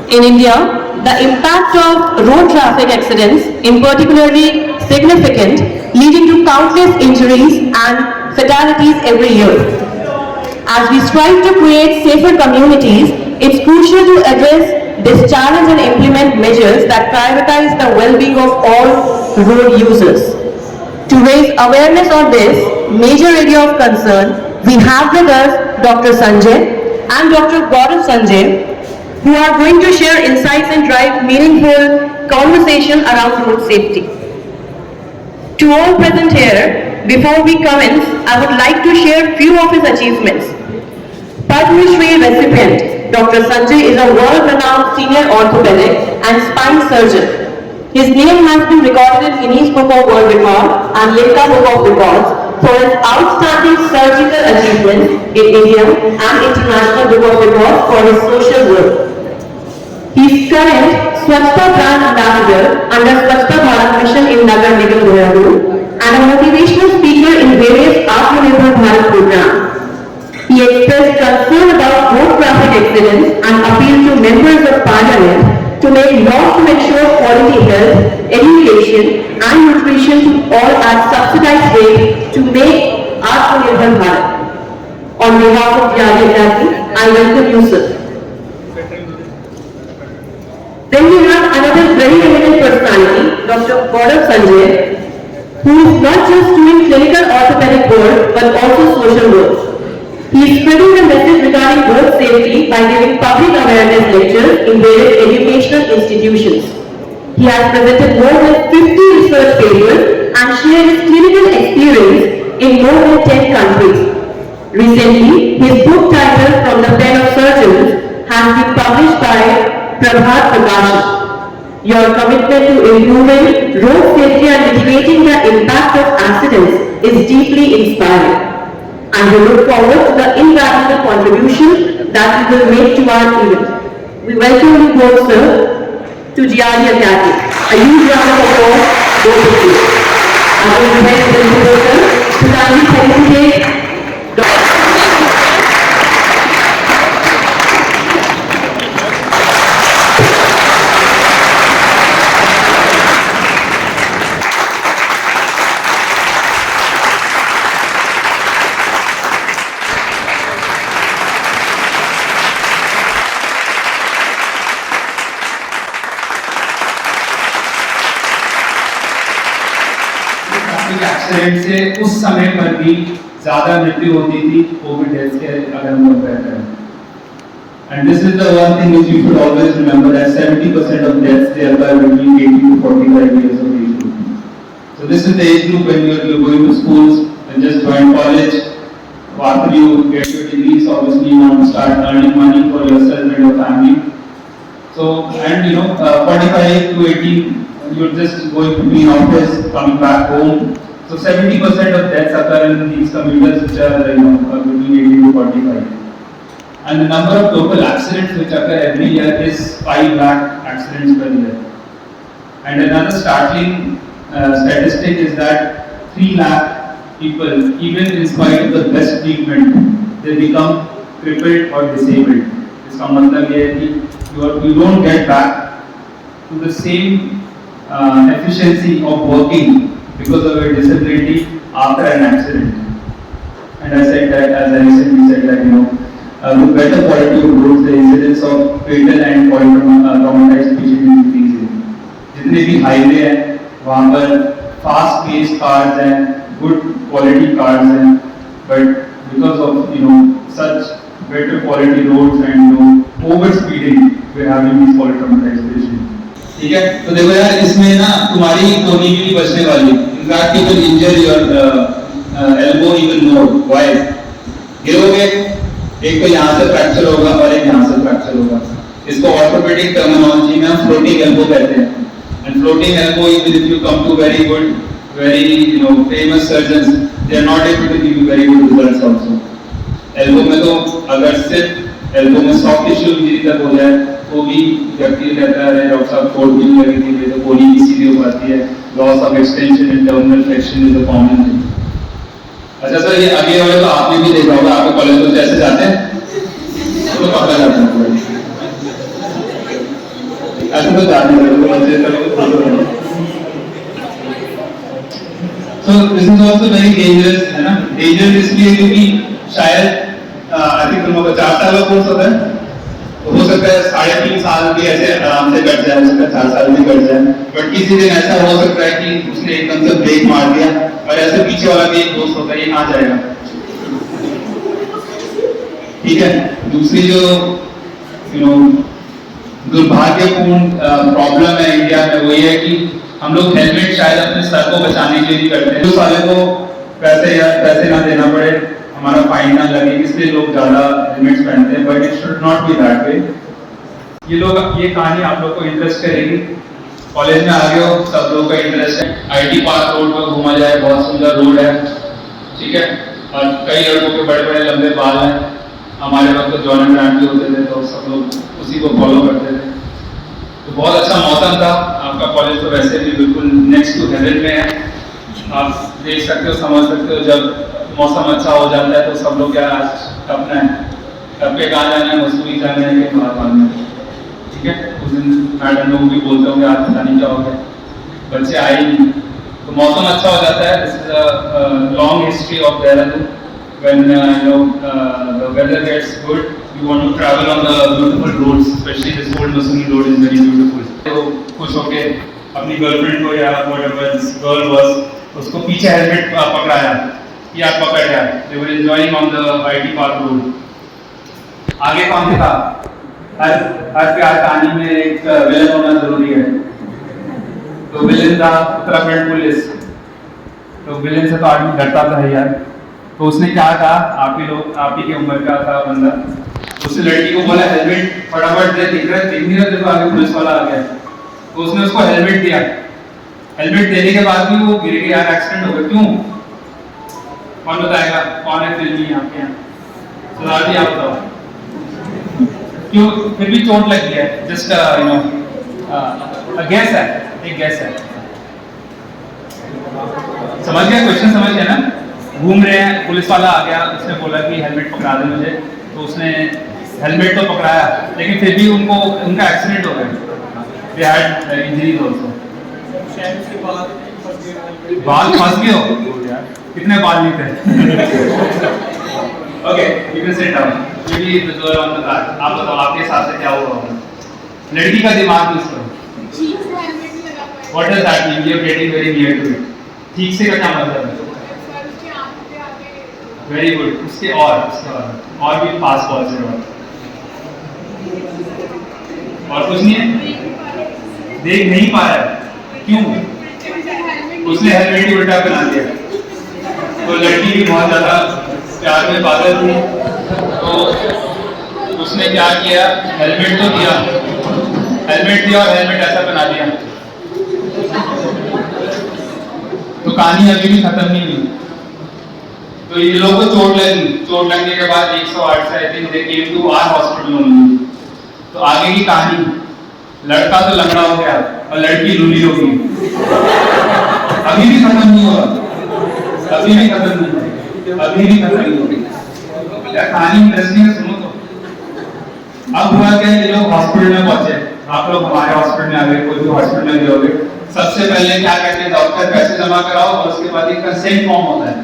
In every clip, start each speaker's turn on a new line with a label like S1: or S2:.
S1: In India, the impact of road traffic accidents is particularly significant, leading to countless injuries and fatalities every year. As we strive to create safer communities, it's crucial to address this challenge and implement measures that prioritize the well-being of all road users. To raise awareness on this major area of concern, we have with us Dr. Sanjay and Dr. Gaurav Sanjay, who are going to share insights and drive meaningful conversation around road safety. To all present here, before we commence, I would like to share few of his achievements. Padma Shri recipient, Dr. Sanjay is a world-renowned senior orthopedic and spine surgeon. His name has been recorded in Guinness Book of World Records and Limca Book of Records for his outstanding surgical achievements in India and International Book of Records for his social work. He is current Swachhta brand ambassador under Swachhta Bharat Mission in Nagar Nigam Dehradun and a motivational speaker in various Atmanirbhar Bharat programs. He expressed concern about road traffic accidents and appealed to members of parliament to make laws to ensure quality health, education and nutrition to all at subsidized rate to make Atmanirbhar Bharat. On behalf of Yadi Academy, I welcome you, sir. Then we have another very eminent personality, Dr. Gaurav Sanjay, who is not just doing clinical orthopedic work but also social work. He is spreading the message regarding road safety by giving public awareness lectures in various educational institutions. He has presented more than 50 research papers and shared his clinical experience in more than 10 countries. Recently, his book titled From the Pen of Surgeons has been published by Prabhat Prakashan. Your commitment to improving road safety and mitigating the impact of accidents is deeply inspiring. And we look forward to the invaluable contribution that you will make to our event. We welcome you both, sir, to GRD Academy. A huge round of applause goes with you. I will request the introducer to kindly felicitate
S2: accident से उस समय पर भी ज्यादा मृत्यु होती थी Covid death के अगर हम कंपेयर करें. And this is the one thing which you should always remember, that 70% of deaths they occur between 18 to 45 years of age group. So this is the age group when you're going to schools and just join college. After you get your degrees, obviously you want to start earning money for yourself and your family. So, and 45 to 18, you're just going between office, coming back home. So 70% of deaths occur in these commuters which are between 18 to 45. And the number of total accidents which occur every year is 5 lakh accidents per year. And another startling statistic is that 3 lakh people, even in spite of the best treatment, they become crippled or disabled. इसका मतलब ये है कि you don't get back to the same efficiency of working because of a disability after an accident. And I said that, as I recently said that, with better quality of roads, the incidence of fatal and traumatized patients is increasing. जितने भी highway हैं, वहाँ पर fast paced cars and good quality cars हैं, but because of such better quality roads and over speeding, we're having these polytraumatized patients. ठीक है, तो देखो यार, इसमें ना तुम्हारी कोनी भी नहीं बचने वाली. In fact, you will injure your elbow even more. Why? गिरोगे, एक तो यहाँ से फ्रैक्चर होगा और एक यहाँ से फ्रैक्चर होगा. इसको ऑर्थोपेडिक टर्मिनोलॉजी में हम फ्लोटिंग एल्बो कहते हैं. And floating elbow, even if you come to very good, very famous surgeons, they are not able to give you very good results also. Elbow में तो अगर सिर्फ elbow में soft tissue injury तक हो जाए तो भी व्यक्ति कहता है डॉक्टर साहब चोट भी नहीं लगी थी, तो गोली इसीलिए हो पाती है. Loss of extension and terminal flexion is a common thing. अच्छा सर, ये आगे वाले तो आपने भी देखा होगा, आपके कॉलेज में ऐसे जाते हैं तो पकड़ा जाता है. ऐसे तो जाने लगे तो बच्चे चलो तो this is also very dangerous है ना। डेंजरस इसलिए क्योंकि शायद आई थिंक तुम लोग 4 साल का कोर्स होता है, तो हो सकता है 3.5 साल भी ऐसे आराम से कट जाए, हो सकता है 4 साल भी कट जाए, बट किसी दिन ऐसा हो सकता है कि उसने एकदम से ब्रेक मार दिया और ऐसे पीछे वाला भी एक दोस्त होता है, ये कहाँ जाएगा। ठीक है, दूसरी जो दुर्भाग्यपूर्ण प्रॉब्लम है इंडिया में वो ये है कि हम लोग हेलमेट शायद अपने सर को बचाने के लिए करते हैं, तो साले को पैसे ना देना पड़े, हमारा फाइन ना लगे, इसलिए लोग ज्यादा हेलमेट्स पहनते हैं, but it should not be that way. ये कहानी आप लोग को इंटरेस्ट करेगी। कॉलेज में आ गए हो, सब लोग का इंटरेस्ट है, आईटी पार्क रोड पर घूमा जाए, बहुत सुंदर रोड है, ठीक है, और कई लड़कों के बड़े बड़े लंबे बाल हैं। हमारे वक्त तो जॉन एंड ब्रांड होते थे, तो सब लोग उसी को फॉलो करते थे। तो बहुत अच्छा मौसम था, आपका कॉलेज तो वैसे भी बिल्कुल नेक्स्ट टू हेवन में है, आप देख सकते हो, समझ सकते हो, जब मौसम अच्छा हो जाता है तो सब लोग क्या आज अपना है, कब के कहाँ जाना है, मसूरी जाना है कि बाहर जाना है, ठीक है। उस दिन मैडम लोग भी बोलते होंगे आज पता नहीं क्या हो गया, बच्चे आए नहीं, तो मौसम अच्छा हो जाता है। This is a long history of Dehradun. When the weather gets good, you want to travel on the beautiful roads, especially this old Mussoorie road is very beautiful. तो खुश होके अपनी गर्लफ्रेंड को या whatever this girl was, उसको पीछे helmet पकड़ाया या पकड़ गया। They were enjoying on the IT Park road. आगे कौन था? हर प्यार कहानी में एक विलन होना जरूरी है। तो विलन था उत्तराखंड पुलिस। तो विलन से तो आदमी डरता था यार। तो उसने क्या कहा, आप ही की उम्र का था बंदा, उसने लड़की को बोला हेलमेट फटाफट दे, दिख नहीं रहा देखो आगे पुलिस वाला आ गया। तो उसने उसको हेलमेट दिया। हेलमेट देने के बाद भी वो गिर गया, यार एक्सीडेंट हो गया, क्यों? कौन बताएगा, कौन है फिल्मी यहाँ के यहाँ? सरदार जी आप बताओ, क्यों? फिर भी चोट लग गया, जस्ट गैस है, एक गैस है। समझ गया क्वेश्चन, समझ गया ना? घूम रहे हैं, पुलिस वाला आ गया, उसने बोला कि हेलमेट पकड़ा दे मुझे, तो उसने हेलमेट तो पकड़ाया, लेकिन फिर भी उनका एक्सीडेंट हो गया, दे हैड इंजरीज आल्सो। बाल फंस गए हो कितने बाल नहीं थे? Okay, you can sit down, may be the girl on the car. आप बताओ आपके हिसाब से क्या हुआ होगा? लड़की का दिमाग यूज करो। What does that mean? You are getting very near to it. ठीक से का क्या मतलब है? वेरी गुड, उसके और भी पास पहुंचे और कुछ नहीं है, देख नहीं पा रहा है, क्यों? उसने हेलमेट ही उल्टा बना दिया। तो लड़की भी बहुत ज्यादा प्यार में पागल थी, तो उसने क्या किया, हेलमेट तो दिया, हेलमेट दिया और हेलमेट ऐसा बना दिया। तो कहानी अभी भी खत्म नहीं हुई। तो ये लोगों को चोट लगी, चोट लगने के बाद 108 से I think they came to our hospital only. तो आगे की कहानी, लड़का तो लंगड़ा हो गया और लड़की लूली हो गई। अभी भी खत्म नहीं हुआ, अभी भी खत्म नहीं हुआ, अभी भी खत्म नहीं हुआ। यार कहानी इंटरेस्टिंग है, सुनो तो। अब हुआ क्या, ये लोग हॉस्पिटल में पहुंचे, आप लोग हमारे हॉस्पिटल में आ गए, कोई भी हॉस्पिटल में गए होंगे। सबसे पहले क्या कहते हैं डॉक्टर, पैसे जमा कराओ और उसके बाद एक कंसेंट फॉर्म होता है।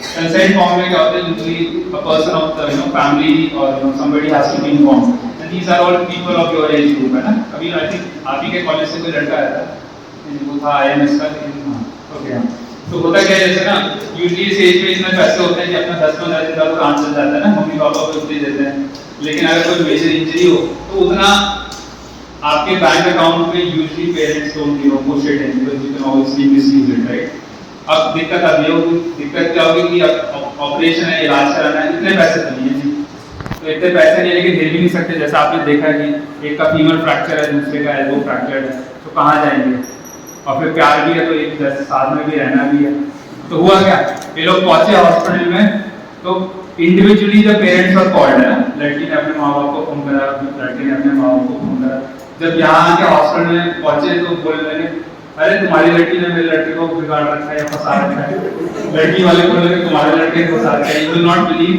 S2: Consent form में क्या होता है, usually a person of the family or somebody has to be informed, and these are all people of your age group, है ना? अभी I think आप ही के कॉलेज से कोई लड़का आया था, वो था IMS का, ओके। तो होता क्या है, जैसे ना usually इस एज में इतने पैसे होते हैं कि अपना 10-15 दिन का तो काम चल जाता है ना, मम्मी पापा को दे देते हैं। लेकिन अगर कोई मेजर इंजरी हो तो उतना आपके बैंक अकाउंट में usually parents don't push it in because you can obviously misuse it, right? अब दिक्कत अभी होगी, दिक्कत क्या होगी कि अब ऑपरेशन है, इलाज कराना है, इतने पैसे तो नहीं है जी। तो इतने पैसे नहीं, लेकिन दे भी नहीं सकते। जैसा आपने देखा है कि एक का फीमर फ्रैक्चर है, दूसरे का एल्बो फ्रैक्चर है, तो कहाँ जाएंगे? और फिर प्यार भी है तो एक जैसे साथ में भी रहना भी है। तो हुआ क्या, ये लोग पहुंचे हॉस्पिटल में, तो individually the parents are called, है ना, लड़की ने अपने माँ बाप को फोन करा, लड़के ने अपने माँ बाप को फोन करा। जब यहाँ आके हॉस्पिटल में पहुंचे तो बोलने लगे, अरे तुम्हारी लड़की ने मेरे लड़के को बिगाड़ रखा है या फंसा रखा है। लड़की वाले बोल रहे तुम्हारे लड़के को फंसा रखा है। You will not believe,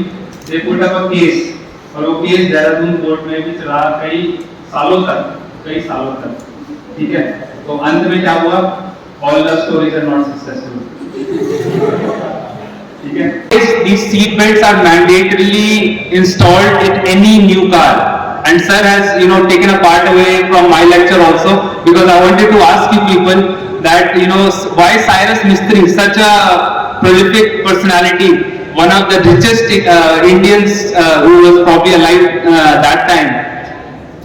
S2: they put up a case, और वो केस देहरादून कोर्ट में भी चला कई सालों तक। कई सालों तक, ठीक है। तो अंत में क्या हुआ, all love stories are not successful, ठीक है। These seat belts are mandatorily installed in any new car, and sir has taken a part away from my lecture also, because I wanted to ask you people that why Cyrus Mistry, such a prolific personality, one of the richest Indians who was probably alive that time,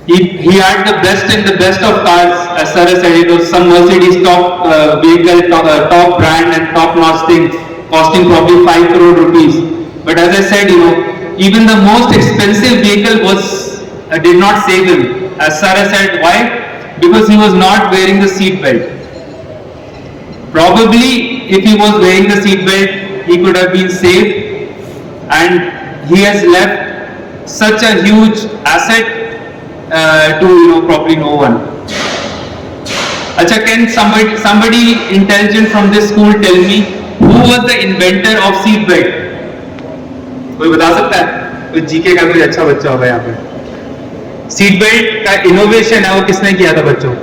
S2: he had the best and the best of cars, as sir has said, it was some Mercedes top vehicle, top brand and top notch thing, costing probably 5 crore rupees. But as I said, even the most expensive vehicle did not save him. As sir has said, why? Because he was not wearing the seat belt. Probably if he was wearing the seat belt, he could have been saved, and he has left such a huge asset to probably no one. Acha, can somebody intelligent from this school tell me who was the inventor of seat belt? कोई बता सकता है? कोई GK का कोई अच्छा बच्चा होगा यहाँ पे। सीट बेल्ट का इनोवेशन है वो किसने किया था बच्चों?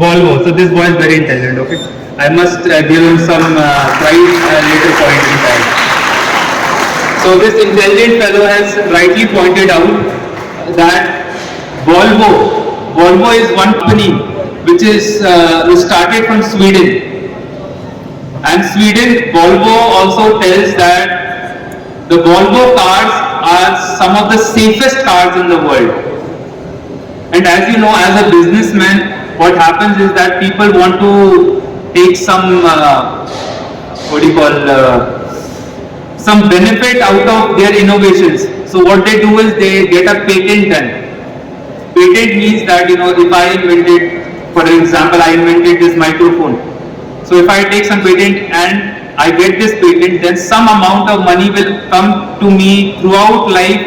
S2: Volvo. So this boy is very intelligent. Okay, I must give him some pride later point in time. So this intelligent fellow has rightly pointed out that Volvo is one company which started from Sweden, and Volvo also tells that the Volvo cars are some of the safest cars in the world. And as you know, as a businessman, what happens is that people want to take some some benefit out of their innovations. So what they do is they get a patent done. Patent means that if I invented, for example, I invented this microphone. So if I take some patent and I get this patent, then some amount of money will come to me throughout life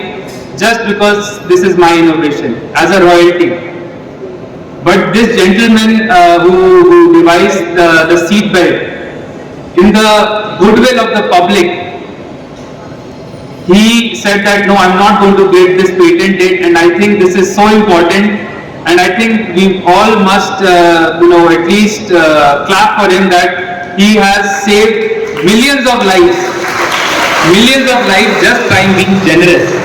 S2: just because this is my innovation as a royalty. But this gentleman who devised the seat belt, in the goodwill of the public, he said that no, I'm not going to get this patent date, and I think this is so important, and I think we all must at least clap for him that he has saved millions of lives just by being generous.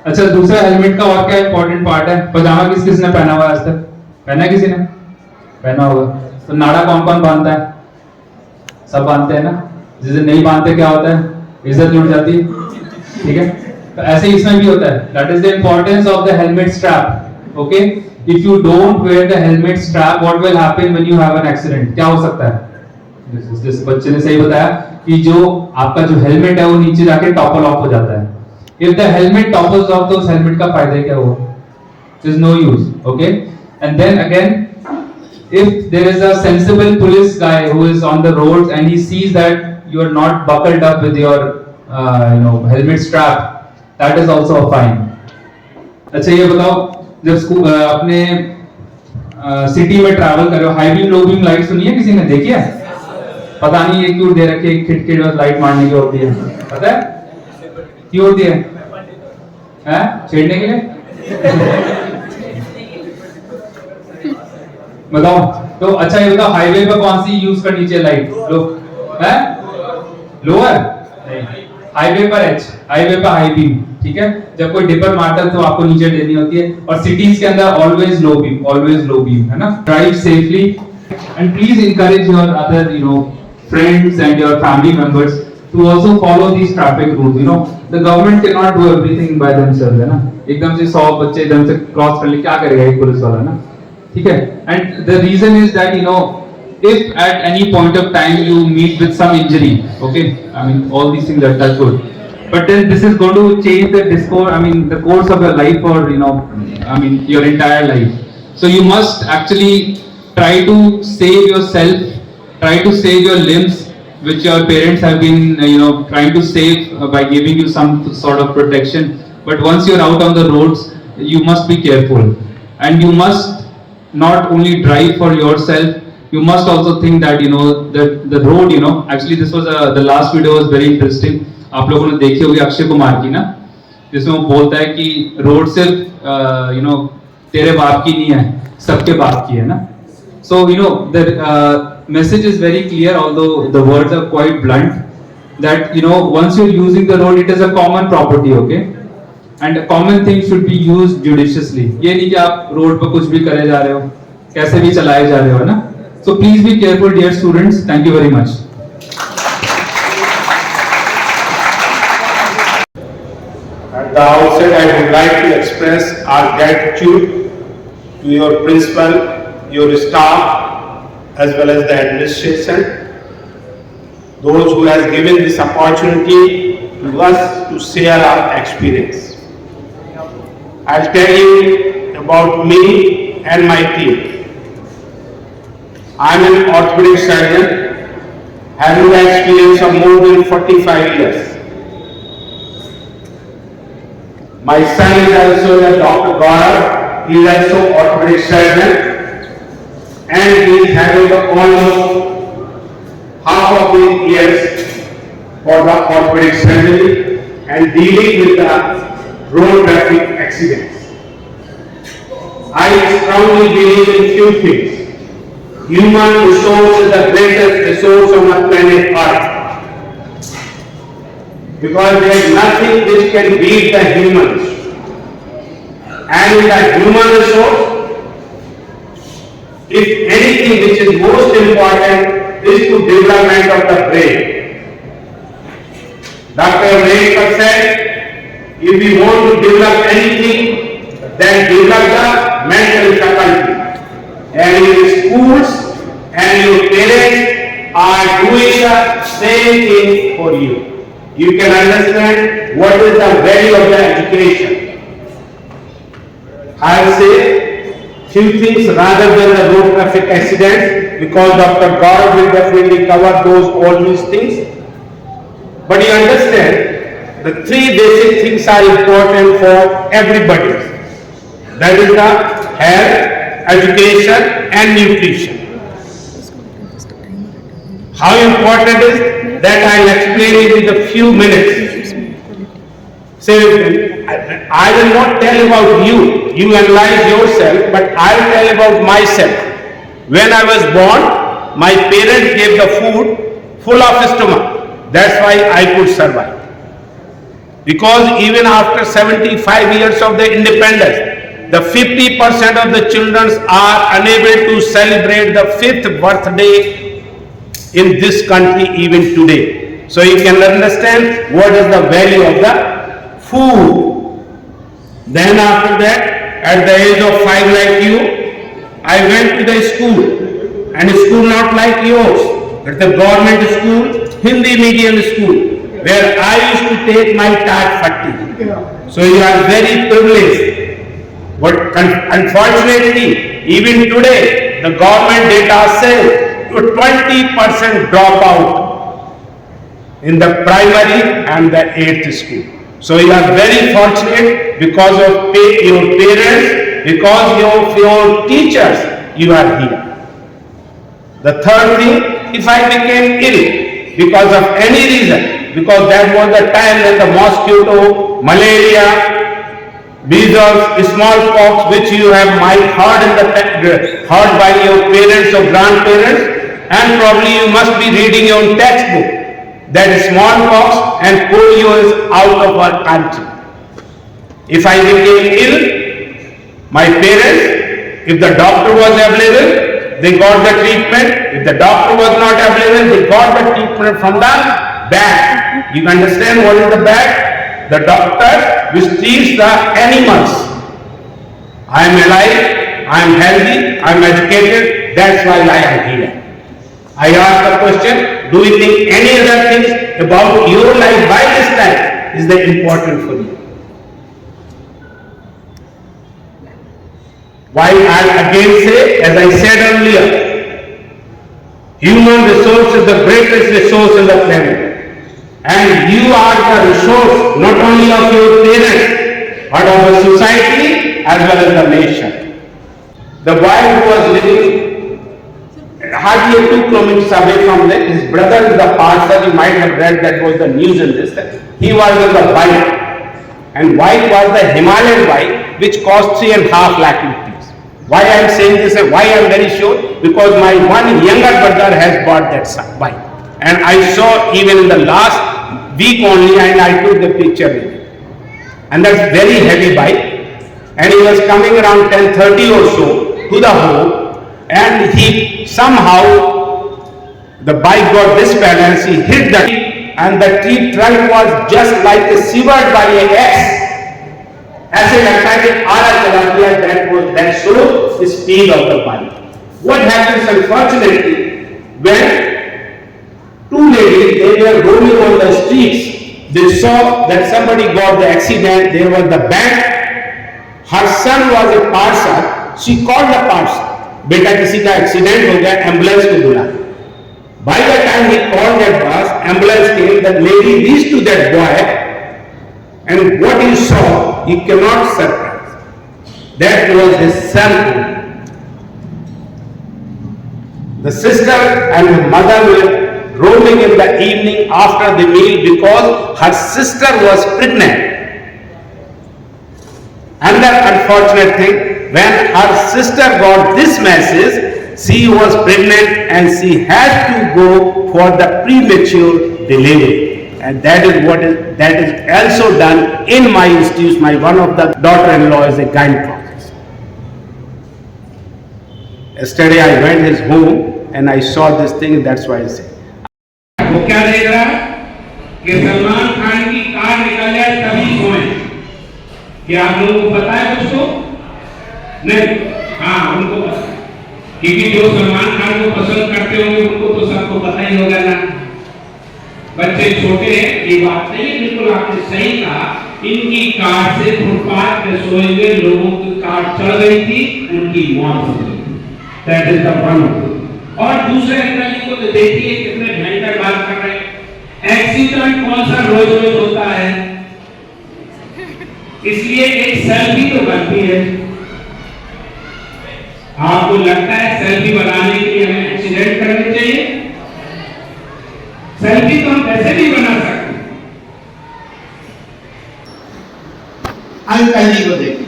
S2: अच्छा, दूसरा helmet का और क्या important part है? पजामा किसने पहना हुआ है आज तक? पहना किसी ने? पहना होगा। तो नाड़ा कौन कौन बांधता है? सब बांधते हैं ना। जिसे नहीं बांधते क्या होता है? इज्जत लूट जाती है, ठीक है। तो ऐसे ही इसमें भी होता है। That is the importance of the helmet strap. Okay, if you don't wear the helmet strap, what will happen when you have an accident? क्या हो सकता है? जिस बच्चे ने सही बताया कि जो आपका जो हेलमेट है वो नीचे जाके टॉपल ऑफ हो जाता है। If the helmet topples off, तो उस हेलमेट का फायदा क्या हुआ? There is no use. Okay, and then again, if there is a sensible police guy who is on the roads and he sees that you are not buckled up with your helmet strap, that is also a fine. अच्छा, ये बताओ, जब अपने city में travel कर रहे हो, high beam low beam light सुनी है किसी ने? देखी है? पता नहीं ये क्यों दे रखी है, खिड़की में लाइट मारने की होती है, पता है क्यों होती है? छेड़ने के लिए? बताओ तो। अच्छा, ये बताओ, हाईवे पर कौन सी यूज करनी चाहिए लाइट? लोअर नहीं, हाईवे पर एच, हाईवे पर हाई बीम, ठीक है। जब कोई डिपर मारता है तो आपको नीचे देनी होती है, और सिटीज के अंदर ऑलवेज लो बीम, है ना। Drive safely and please encourage your other friends and your family members to also follow these traffic rules. The government cannot do everything by themselves, है ना। एकदम से 100 बच्चे एकदम से क्रॉस कर ले, क्या करेगा एक पुलिस वाला ना, ठीक है। And the reason is that if at any point of time you meet with some injury, okay, I mean all these things are touch wood, but then this is going to change the discourse, I mean the course of your life, or I mean your entire life. So you must actually try to save yourself, try to save your limbs, which your parents have been trying to save by giving you some sort of protection. But once you're out on the roads, you must be careful, and you must not only drive for yourself, you must also think that the road, actually this was the last video was very interesting. आप लोगों ने देखी होगी अक्षय कुमार की ना, जिसमें वो बोलता है कि रोड सिर्फ तेरे बाप की नहीं है, सबके बाप की है ना. So the message is very clear, although the words are quite blunt, that once you're using the road, it is a common property, okay, and common things should be used judiciously. ये नहीं कि आप road पर कुछ भी करे जा रहे हो, कैसे भी चलाए जा रहे हो, ना. So please be careful, dear students. Thank you very much.
S3: At the outset, I would like to express our gratitude to your principal, your staff, as well as the administration, those who has given this opportunity to us to share our experience. I'll tell you about me and my team. I'm an orthopedic surgeon having the experience of more than 45 years. My son is also a Dr. Gaurav. He is also orthopedic surgeon, and he is having almost half of his years for the orthopedic surgery and dealing with the road traffic accidents. I strongly believe in few things. Human resource is the greatest resource on the planet Earth, because there is nothing which can beat the humans. And in the human resource, if anything which is most important is to development of the brain. Dr. Ambedkar said, if we want to develop anything, then develop the mental faculty. And your schools and your parents are doing the same thing for you. You can understand what is the value of the education. I'll say few things rather than the road traffic accidents, because Dr. Gaurav will definitely cover all these things. But you understand, the three basic things are important for everybody. That is the health, education and nutrition. How important is that I'll explain it in a few minutes. So, I will not tell about you analyze yourself, but I'll tell about myself. When I was born, my parents gave the food full of stomach. That's why I could survive. Because even after 75 years of the independence, the 50% of the children are unable to celebrate the 5th birthday in this country even today. So you can understand what is the value of the food. Then after that, at the age of 5 like you, I went to the school, and a school not like yours. It's a government school, Hindi medium school, where I used to take my TAT 40. So you are very privileged. But unfortunately, even today, the government data says 20% dropout in the primary and the 8th school. So you are very fortunate because of your parents, because of your teachers, you are here. The third thing, if I became ill because of any reason, because that was the time when the mosquito, malaria, measles, smallpox, which you might heard by your parents or grandparents, and probably you must be reading your textbook, that smallpox and polio is out of our country. If I became ill, my parents, if the doctor was available, they got the treatment. If the doctor was not available, they got the treatment from the back. You understand what is the back? The doctor which treats the animals. I am alive, I am healthy, I am educated, that's why I am here. I ask the question, do you think any other things about your life by this time is that important for you? Why I again say, as I said earlier, human resource is the greatest resource in the planet. And you are the resource not only of your parents, but of the society as well as the nation. The boy who was living hardly 2 kilometers away from there, his brother is the pastor, you might have read, that was the news in this. He was on the bike and white was the Himalayan white, which cost 3.5 lakh rupees. Why I am saying this and why I am very sure? Because my one younger brother has bought that bike, and I saw even in the last week only, and I took the picture with it. And that's very heavy bike, and he was coming around 10:30 or so to the home, and he somehow, the bike got disbalanced, he hit the tree, and the tree trunk was just like severed by a X. ऐसे लगता है कि आरा चला दिया, that shows the speed of the bike. What happens unfortunately when two ladies, they were roaming on the streets, they saw that somebody got the accident, there was the bank, her son was a parcel, she called the parcel, बेटा किसी का accident हो गया, ambulance को बुला. By the time he called that bus, ambulance came, that lady reached to that boy, and what he saw, he cannot surprise. That was his son. The sister and the mother were roaming in the evening after the meal because her sister was pregnant. And the unfortunate thing, when her sister got this message, she was pregnant and she had to go for the premature delivery. And that is also done in my institute. My one of the daughter-in-law is a gynecologist. Yesterday I went his home and I saw this thing, that's why I say.
S4: वो क्या देख रहा है कि सलमान खान की car निकल जाए तभी सोए. क्या आप लोगों को पता है कुछ को? नहीं. हाँ, उनको पता है, क्योंकि जो सलमान खान को पसंद करते होंगे उनको तो सबको पता ही होगा ना. बच्चे छोटे हैं, ये बात नहीं है, बिल्कुल आपने सही कहा. इनकी कार से फुटपाथ पे सोए हुए लोगों की कार चढ़ गई थी, उनकी मौत हो गई. That is the one. और दूसरे एंगल को तो देखिए कितने भयंकर बात कर रहे हैं. एक्सीडेंट कौन सा रोज रोज होता है, इसलिए एक सेल्फी तो बनती है. आपको लगता है सेल्फी बनाने के लिए हमें एक्सीडेंट करने चाहिए? सेल्फी तो हम कैसे भी बना सकते हैं.
S5: अंकल जी को देखिए,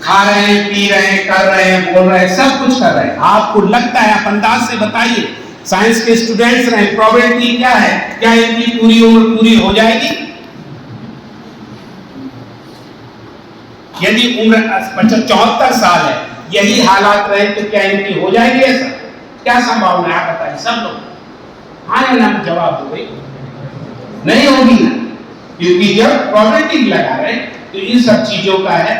S5: खा रहे हैं, पी रहे हैं, कर रहे हैं, बोल रहे हैं, सब कुछ कर रहे हैं. आपको लगता है, आप अंदाज से बताइए, साइंस के स्टूडेंट्स रहे, प्रोबेबिलिटी क्या है, क्या इनकी पूरी उम्र पूरी हो जाएगी? यदि उम्र 74 साल है, यही हालात रहे तो क्या इनकी हो जाएगी? ऐसा क्या संभावना है, आप बताइए सब लोग. हाँ या ना जवाब दो भाई. नहीं होगी ना, क्योंकि जब प्रोबेबिलिटी लगा रहे तो इन सब चीजों का है.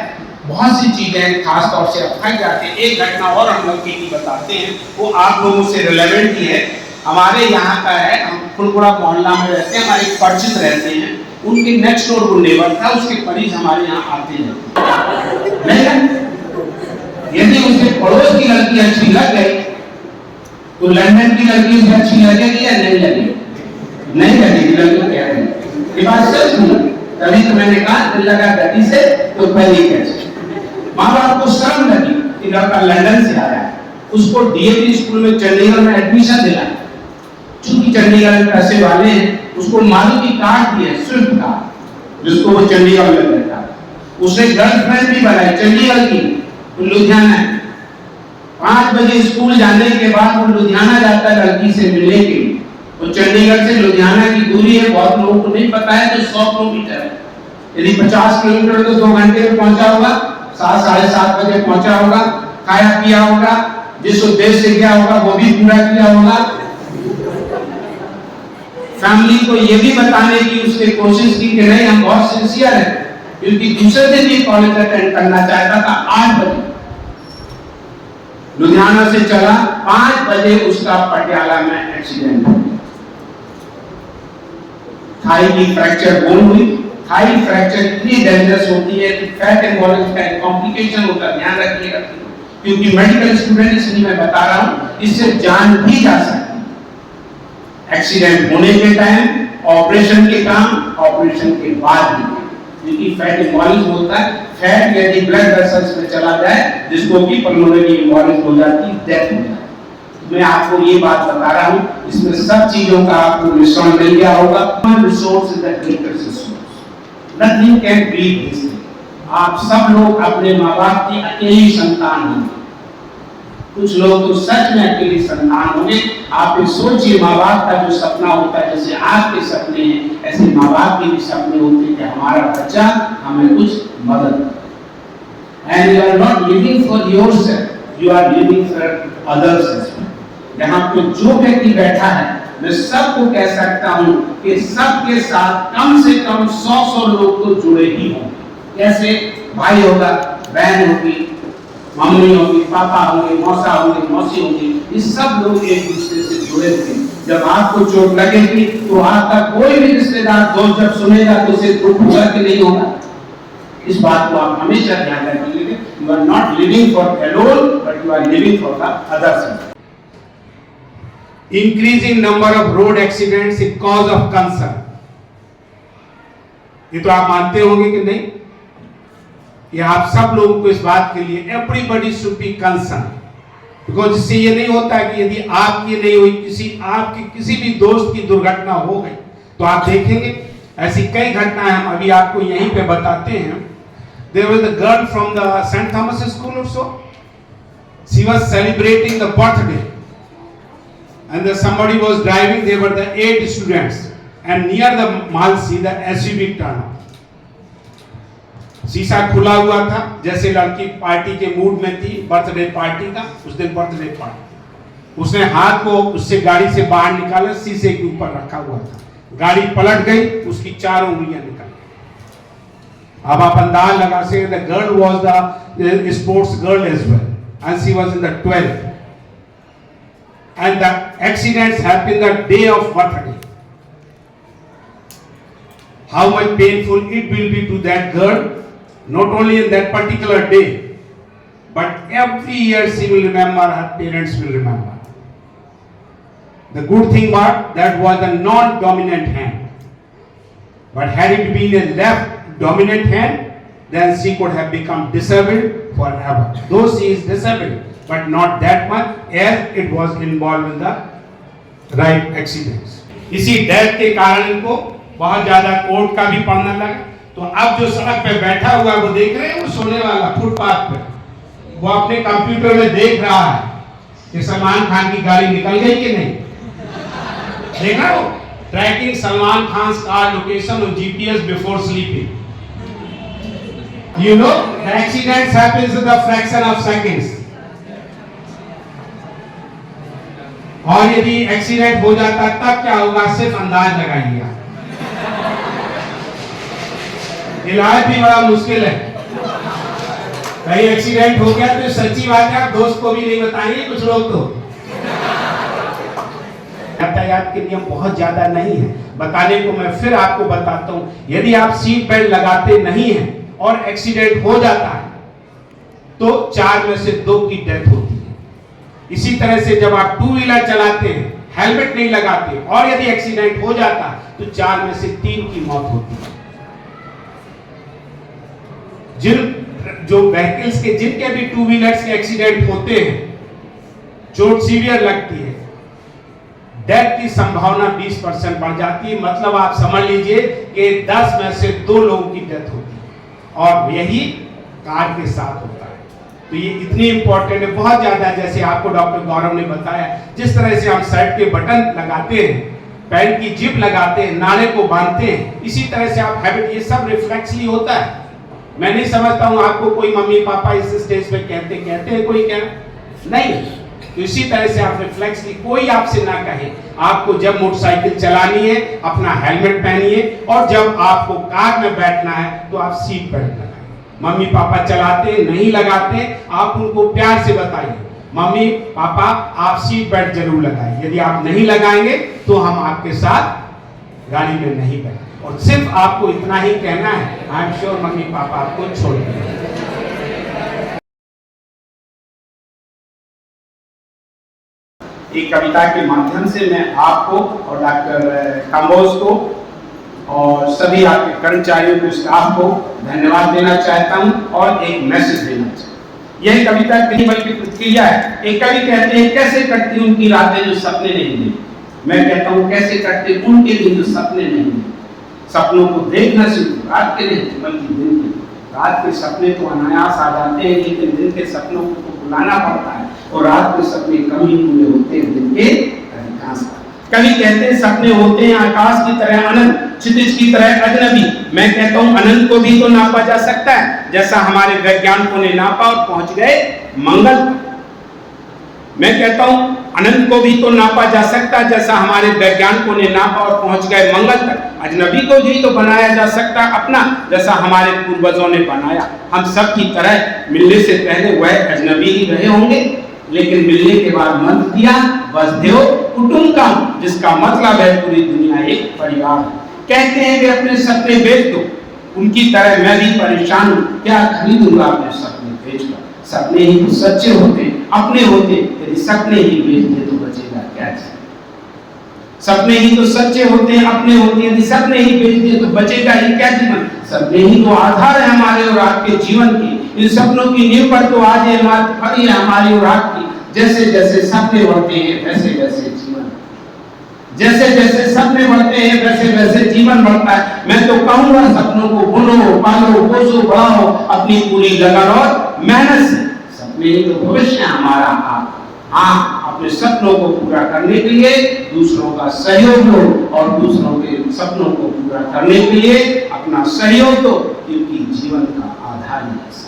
S5: बहुत सी चीजें खास तौर से अब थक जाते हैं. एक घटना और हम लोग की बताते हैं, वो आप लोगों से रिलेवेंट ही है. हमारे यहाँ का है, हम फुलपुरा मोहल्ला में रहते हैं, हमारे परिचित रहते हैं, उनके नेक्स्ट डोर वो नेबर था, उसके मरीज हमारे यहाँ आते हैं. यदि उसे पड़ोस की लड़की अच्छी लग गई तो लंदन की लड़की उसे अच्छी लगेगी या नहीं लगेगी? नहीं लगेगी. लड़की क्या है, ये बात सच नहीं. तभी तो मैंने कहा दिल लगा गति से तो पहली कैसे. माँ बाप को शर्म लगी कि लड़का लंदन से आया है, उसको डीएवी स्कूल में चंडीगढ़ में एडमिशन दिलाया. चूंकि चंडीगढ़ में पैसे वाले हैं, उसको मारुति कार दी है, स्विफ्ट कार, जिसको वो चंडीगढ़ में रहता है. उसने गर्लफ्रेंड भी बनाई चंडीगढ़ की, लुधियाना. 5 बजे स्कूल जाने के बाद वो लुधियाना जाता है लड़की से मिलने के लिए. तो चंडीगढ़ से लुधियाना की दूरी है, बहुत लोगों को नहीं पता है, तो 100 किलोमीटर है. यदि 50 किलोमीटर तो 2 घंटे में पहुंचा होगा, 7 साढ़े 7 बजे पहुंचा होगा, खाया पिया होगा, जिस उद्देश्य से गया होगा वो भी पूरा किया होगा. फैमिली को ये भी बताने की उसने कोशिश की कि नहीं हम बहुत सिंसियर हैं, क्योंकि दूसरे दिन भी कॉलेज अटेंड करना चाहता था. 8 बजे लुधियाना से चला, 5 बजे उसका पटियाला में एक्सीडेंट हो गया. थाई की फ्रैक्चर बोन हुई. थाई फ्रैक्चर इतनी डेंजरस होती है कि फैट एम्बोलिज्म का कॉम्प्लिकेशन होता है, ध्यान रखिएगा, क्योंकि मेडिकल स्टूडेंट इसलिए मैं बता रहा हूं, इससे जान भी जा सकती है. एक्सीडेंट होने के टाइम, ऑपरेशन के काम, ऑपरेशन के बाद भी, क्योंकि फैट एम्बोलिज्म होता है. फैट यदि ब्लड वेसल्स में चला जाए, जिसको कि पल्मोनरी एम्बोलिज्म हो जाती है, डेथ हो जाती है. मैं आपको ये बात बता रहा हूं, इसमें सब चीजों का आपको मिश्रण मिल गया होगा. Resource is the greatest resource. Nothing can beat this. आप सब लोग अपने माँ बाप की अकेली संतान होंगे। कुछ लोग तो सच में अकेली संतान होंगे। आप ये सोचिए, माँ बाप का जो सपना होता है, जैसे आपके सपने हैं, ऐसे माँ बाप के भी सपने होते हैं कि हमारा बच्चा हमें कुछ मदद। And you are not living for yourself, you are living for others. यहाँ पे जो व्यक्ति बैठा है, मैं सबको कह सकता हूँ कि सबके साथ कम से कम 100 लोग तो जुड़े ही होंगे। कैसे? भाई होगा, बहन होगी, मम्मी होगी, पापा होंगे, मौसा होंगे, मौसी होंगी, ये सब लोग एक दूसरे से जुड़े थे। जब आपको चोट लगेगी तो आपका कोई भी रिश्तेदार दोस्त जब सुनेगा तो उसे दुख होगा कि नहीं होगा? इस बात को आप हमेशा ध्यान रखिए। You are not living for alone, but you are living for the others.
S3: Increasing number of road accidents is cause of concern. ये तो आप मानते होंगे कि नहीं? ये आप सब लोगों को इस बात के लिए everybody should be concerned, because इससे ये नहीं होता कि यदि आपकी नहीं हुई, आपके किसी भी दोस्त की दुर्घटना हो गई तो आप देखेंगे ऐसी कई घटनाएं हम अभी आपको यहीं पे बताते हैं। There was a girl from the St. Thomas School or so. She was celebrating the birthday, and somebody was driving. They were the 8 students, and near the Malsi, the SUV turned up. शीशा खुला हुआ था, जैसे लड़की party के mood में थी, birthday party का, उस दिन बर्थडे पार्टी। उसने हाथ को उससे गाड़ी से बाहर निकाला, शीशे के ऊपर रखा हुआ था। गाड़ी पलट गई, उसकी 4 उंगलियां निकल गई। अब आप अंदाज लगा सकते, the girl was the sports girl as well, and she was in the 12th, and the accidents happened the day of birthday. How much painful it will be to that girl, not only in that particular day, but every year she will remember, her parents will remember. The good thing was that was a non-dominant hand, but had it been a left dominant hand, then she could have become disabled forever. Though she is disabled, but not that much, as it was involved in the right accidents. इसी death के कारण इनको बहुत ज्यादा court का भी पढ़ना लगा। तो अब जो सड़क पे बैठा हुआ वो देख रहे हैं, वो सोने वाला फुटपाथ पे, वो अपने कंप्यूटर में देख रहा है कि सलमान खान की गाड़ी निकल गई कि नहीं। देख रहा हो, tracking Salman Khan car location on GPS before sleeping. You know, the accidents happens in the fraction of seconds. और यदि एक्सीडेंट हो जाता तब क्या होगा, सिर्फ अंदाज लगाइए। इलाज भी बड़ा मुश्किल है। कहीं एक्सीडेंट हो गया तो सच्ची बात है, आप दोस्त को भी नहीं बताएंगे कुछ लोग तो। यातायात के नियम बहुत ज्यादा नहीं है, बताने को मैं फिर आपको बताता हूं। यदि आप सीट बेल्ट लगाते नहीं हैं और एक्सीडेंट हो जाता है तो 4 में से 2 की डेथ होती है। इसी तरह से जब आप 2 व्हीलर चलाते हैं, हेलमेट नहीं लगाते और यदि एक्सीडेंट हो जाता तो 4 में से 3 की मौत होती है। जो व्हीकल्स के जिनके भी 2 व्हीलर्स के एक्सीडेंट होते हैं, चोट सीवियर लगती है, डेथ की संभावना 20% बढ़ जाती है। मतलब आप समझ लीजिए कि 10 में से 2 लोगों की डेथ होती है और यही कार के साथ होता है। तो ये इतनी इंपॉर्टेंट है, बहुत ज्यादा। जैसे आपको डॉक्टर गौरव ने बताया, जिस तरह से हम शर्ट के बटन लगाते हैं, पैंट की जिप लगाते हैं, नाले को बांधते हैं, इसी तरह से आप हैबिट, ये सब रिफ्लेक्सली होता है। मैं नहीं समझता हूं आपको कोई मम्मी पापा इस स्टेज पे कहते हैं कोई क्या नहीं। तो इसी तरह से आप रिफ्लेक्सली, कोई आपसे ना कहे, आपको जब मोटरसाइकिल चलानी है अपना हेलमेट पहनिए, और जब आपको कार में बैठना है तो आप सीट बेल्ट लगाइए। मम्मी पापा चलाते नहीं लगाते, आप उनको प्यार से बताइए, मम्मी पापा आप सीट बेल्ट जरूर लगाइए। यदि आप नहीं लगाएंगे तो हम आपके साथ गाड़ी में नहीं बैठेंगे। और सिर्फ आपको इतना ही कहना है, I am sure mummy papa आपको छोड़ देंगे। एक कविता के माध्यम से मैं आपको और डॉक्टर कंबोज को और सभी आपके कर्मचारियों को, स्टाफ को धन्यवाद देना चाहता हूं और एक मैसेज देना चाहता हूं। यह कविता कई बल्कि प्रतिक्रिया है। एक कवि कहते हैं, कैसे कटती उनकी रातें जो सपने नहीं देखते। मैं कहता हूं, कैसे कटते उनके दिन जो सपने नहीं देखते। सपनों को देखना शुरू
S5: रात के नहीं बल्कि दिन के। रात के सपने तो अनायास आ जाते हैं, लेकिन दिन के सपनों को तो बुलाना पड़ता है, और रात के सपने कम ही पूरे होते हैं दिन के अधिकांश। कभी कहते हैं सपने होते हैं आकाश की तरह अनंत, क्षितिज की तरह अजनबी। मैं कहता हूं अनंत को भी तो नापा जा सकता है, जैसा हमारे वैज्ञानिकों ने नापा और पहुंच गए मंगल पर। मैं कहता हूं अनंत को भी तो नापा जा सकता है, जैसा हमारे वैज्ञानिकों ने नापा और पहुंच गए मंगल तक। अजनबी को भी तो बनाया जा सकता है अपना, जैसा हमारे पूर्वजों ने बनाया। हम सब की तरह मिलने से पहले वह अजनबी ही रहे होंगे, लेकिन मिलने के बाद मंत्र दिया वसुधैव कुटुंबकम, जिसका मतलब है पूरी दुनिया एक परिवार है। कहते हैं कि अपने सपने बेच दो, उनकी तरह मैं भी परेशान हूं, क्या खरीदूंगा अपने सपने बेचकर। सपने ही तो सच्चे होते, अपने होते, यदि सपने ही बेच दे तो बचेगा क्या चीज। सपने ही तो सच्चे होते हैं, अपने होते हैं, यदि सपने ही बेच दे तो बचेगा ही क्या जीवन। सपने ही तो आधार है हमारे और आपके जीवन की। इन सपनों की नींव पर तो आज ये इमारत खड़ी है हमारी और आपकी। जैसे जैसे सपने बढ़ते हैं वैसे वैसे जीवन, जैसे जैसे सपने बढ़ते हैं वैसे वैसे जीवन बढ़ता है। मैं तो कहूंगा सपनों को बुनो, पालो, पोसो, बढ़ाओ अपनी पूरी लगन और मेहनत से। सपने ही तो भविष्य है हमारा आप। हाँ, अपने सपनों को पूरा करने के लिए दूसरों का सहयोग लो, और दूसरों के सपनों को पूरा करने के लिए अपना सहयोग दो, क्योंकि जीवन का आधार ही है सहयोग।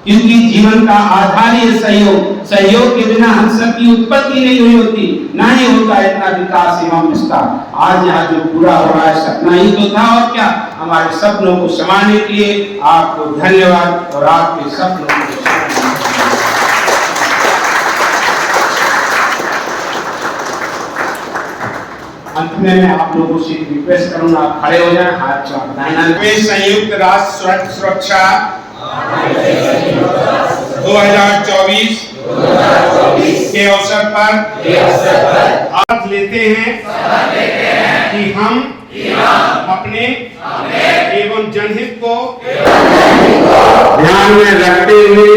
S5: क्योंकि जीवन का आधार ही है सहयोग। सहयोग के बिना हम सब की उत्पत्ति नहीं हुई होती, ना ही होता इतना विकास एवं विस्तार। आज यहाँ जो पूरा हो रहा है सपना ही तो था, और क्या। हमारे सपनों को समाने के लिए आपको धन्यवाद, और आपके सपनों को अंत में मैं आप लोगों से रिक्वेस्ट करूंगा, आप खड़े हो जाएं, हाथ जोड़। संयुक्त राष्ट्र सुरक्षा 2024 के अवसर पर आज लेते हैं कि हम अपने एवं जनहित को ध्यान में रखते हुए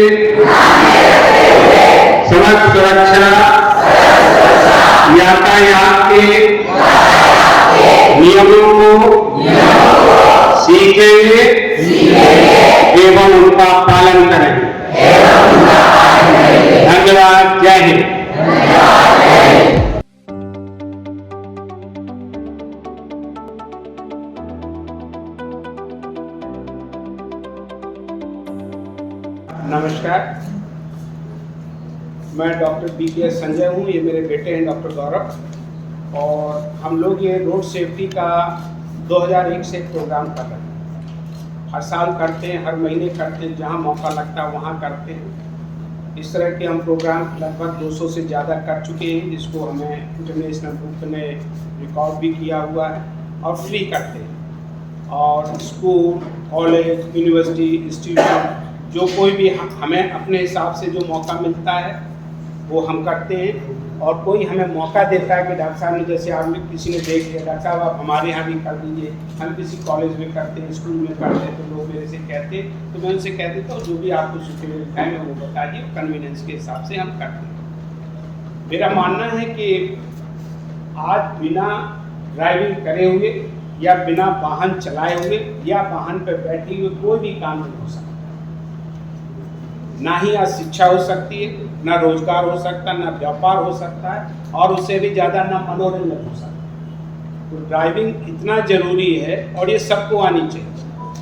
S5: सड़क सुरक्षा, यातायात के नियमों को सीखेंगे एवं उनका पालन करें। धन्यवाद। जय हिंद। नमस्कार, मैं डॉक्टर BKS संजय हूँ। ये मेरे बेटे हैं डॉक्टर गौरव, और हम लोग ये रोड सेफ्टी का 2001 से प्रोग्राम कर रहे हैं। हर साल करते हैं, हर महीने करते हैं, जहाँ मौका लगता है वहाँ करते हैं। इस तरह के हम प्रोग्राम लगभग 200 से ज़्यादा कर चुके हैं, जिसको हमें इंटरनेशनल ग्रुप ने रिकॉर्ड भी किया हुआ है, और फ्री करते हैं। और स्कूल, कॉलेज, यूनिवर्सिटी, इंस्टीट्यूट, जो कोई भी हमें अपने हिसाब से जो मौका मिलता है वो हम करते हैं। और कोई हमें मौका देता है कि डॉक्टर साहब ने, जैसे आप किसी ने देख लिया, डॉक्टर साहब आप हमारे यहाँ भी कर दीजिए। हम किसी कॉलेज में करते हैं, स्कूल में करते हैं, तो लोग मेरे से कहते हैं, तो मैं उनसे कह देता हूँ जो भी आपको सुटेबल टाइम है वो बता दिए, कन्वीनियंस के हिसाब से हम करते हैं। मेरा मानना है कि आज बिना ड्राइविंग करे हुए या बिना वाहन चलाए हुए या वाहन पर बैठे हुए कोई भी काम नहीं हो सकता। ना ही आज शिक्षा हो सकती है, ना रोजगार हो सकता, ना व्यापार हो सकता है, और उससे भी ज़्यादा ना मनोरंजन हो सकता। तो ड्राइविंग इतना जरूरी है, और ये सबको आनी चाहिए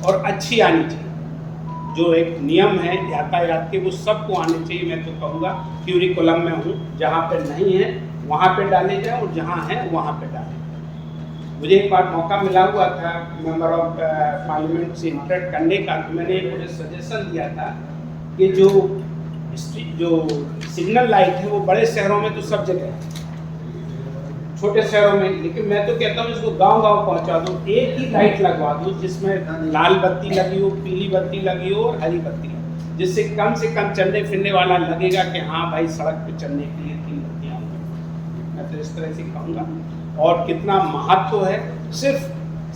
S5: और अच्छी आनी चाहिए। जो एक नियम है यातायात के वो सबको आने चाहिए। मैं तो कहूँगा क्यूरिकुलम में हूँ, जहाँ पे नहीं है वहाँ पे डाले जाए, और जहाँ है वहाँ पे डाले। मुझे एक बार मौका मिला हुआ था मेंबर ऑफ पार्लियामेंट से इंटरेक्ट करने का, तो मैंने मुझे सजेशन दिया था कि जो सिग्नल लाइट है वो बड़े शहरों में तो सब जगह है, छोटे शहरों में, लेकिन मैं तो कहता हूँ इसको गांव-गांव पहुंचा दो। एक ही लाइट लगवा दो जिसमें लाल बत्ती लगी हो, पीली बत्ती लगी हो और हरी बत्ती, जिससे कम से कम चलने फिरने वाला लगेगा कि हाँ भाई सड़क पे चलने के लिए 3 बत्तियाँ होंगी। मैं तो इस तरह से कहूँगा। और कितना महत्व है सिर्फ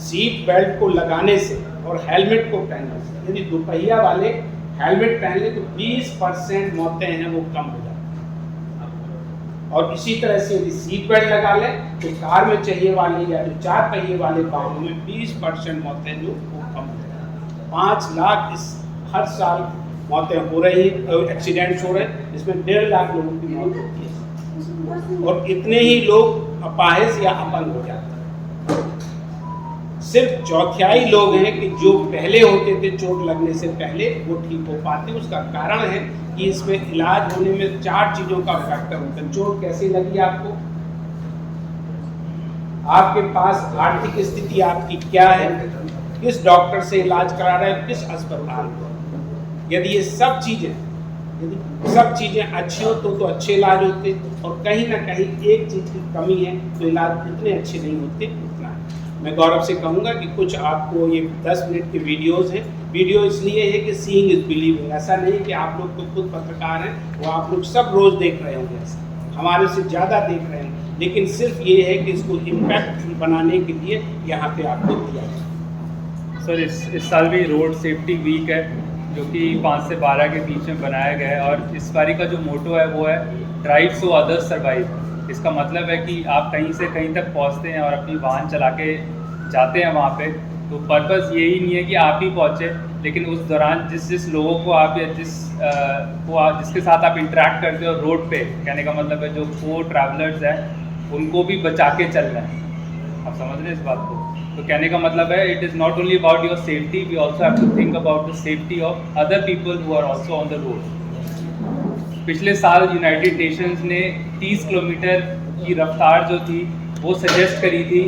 S5: सीट बेल्ट को लगाने से और हेलमेट को पहनने से। यदि दोपहिया वाले हेलमेट पहन ले तो 20% मौतें हैं वो कम हो जाती हैं।
S3: और इसी तरह से यदि सीट बेल्ट लगा ले तो कार में चाहिए वाले या जो 4 पहिए वाले वाहनों में 20% मौतें जो वो कम हो जाएगी। 5 लाख इस हर साल मौतें हो रही, एक्सीडेंट्स हो रहे, जिसमें 1.5 लाख लोगों की मौत होती है और इतने ही लोग अपाहिज या अपंग हो जाते हैं। सिर्फ 1/4 लोग हैं कि जो पहले होते थे चोट लगने से पहले वो ठीक हो पाते। उसका कारण है कि इसमें इलाज होने में 4 चीजों का फैक्टर होता है। चोट कैसी लगी आपको, आपके पास आर्थिक स्थिति आपकी क्या है, किस डॉक्टर से इलाज करा रहे हैं, किस अस्पताल में। यदि ये सब चीजें अच्छी हो तो अच्छे इलाज होते, और कहीं ना कहीं एक चीज की कमी है तो इलाज इतने अच्छे नहीं होते उतना। मैं गौरव से कहूँगा कि कुछ आपको ये 10 मिनट के वीडियोस हैं। वीडियो इसलिए है कि सीइंग इज बिलीविंग। ऐसा नहीं कि आप लोग तो खुद पत्रकार हैं, वो आप लोग सब रोज देख रहे होंगे, ऐसा हमारे से ज़्यादा देख रहे हैं, लेकिन सिर्फ ये है कि इसको इम्पैक्ट बनाने के लिए यहाँ पे आपको दिया जाए।
S6: सर इस साल भी रोड सेफ्टी वीक है जो कि 5 से 12 के बीच में बनाया गया है, और इस बारी का जो मोटो है वो है ड्राइव सो अदर्स सर्वाइव। इसका मतलब है कि आप कहीं से कहीं तक पहुंचते हैं और अपनी वाहन चला के जाते हैं वहाँ पे, तो पर्पस यही नहीं है कि आप ही पहुँचे, लेकिन उस दौरान जिस लोगों को आप या जिसके साथ आप इंटरेक्ट करते हो रोड पे, कहने का मतलब है जो को ट्रैवलर्स हैं उनको भी बचा के चलना है। आप समझ रहे हैं इस बात को? तो कहने का मतलब है it is not only about your safety, we also have to think about the safety of other people who are also on the road. पिछले साल यूनाइटेड नेशंस ने 30 किलोमीटर की रफ्तार जो थी वो सजेस्ट करी थी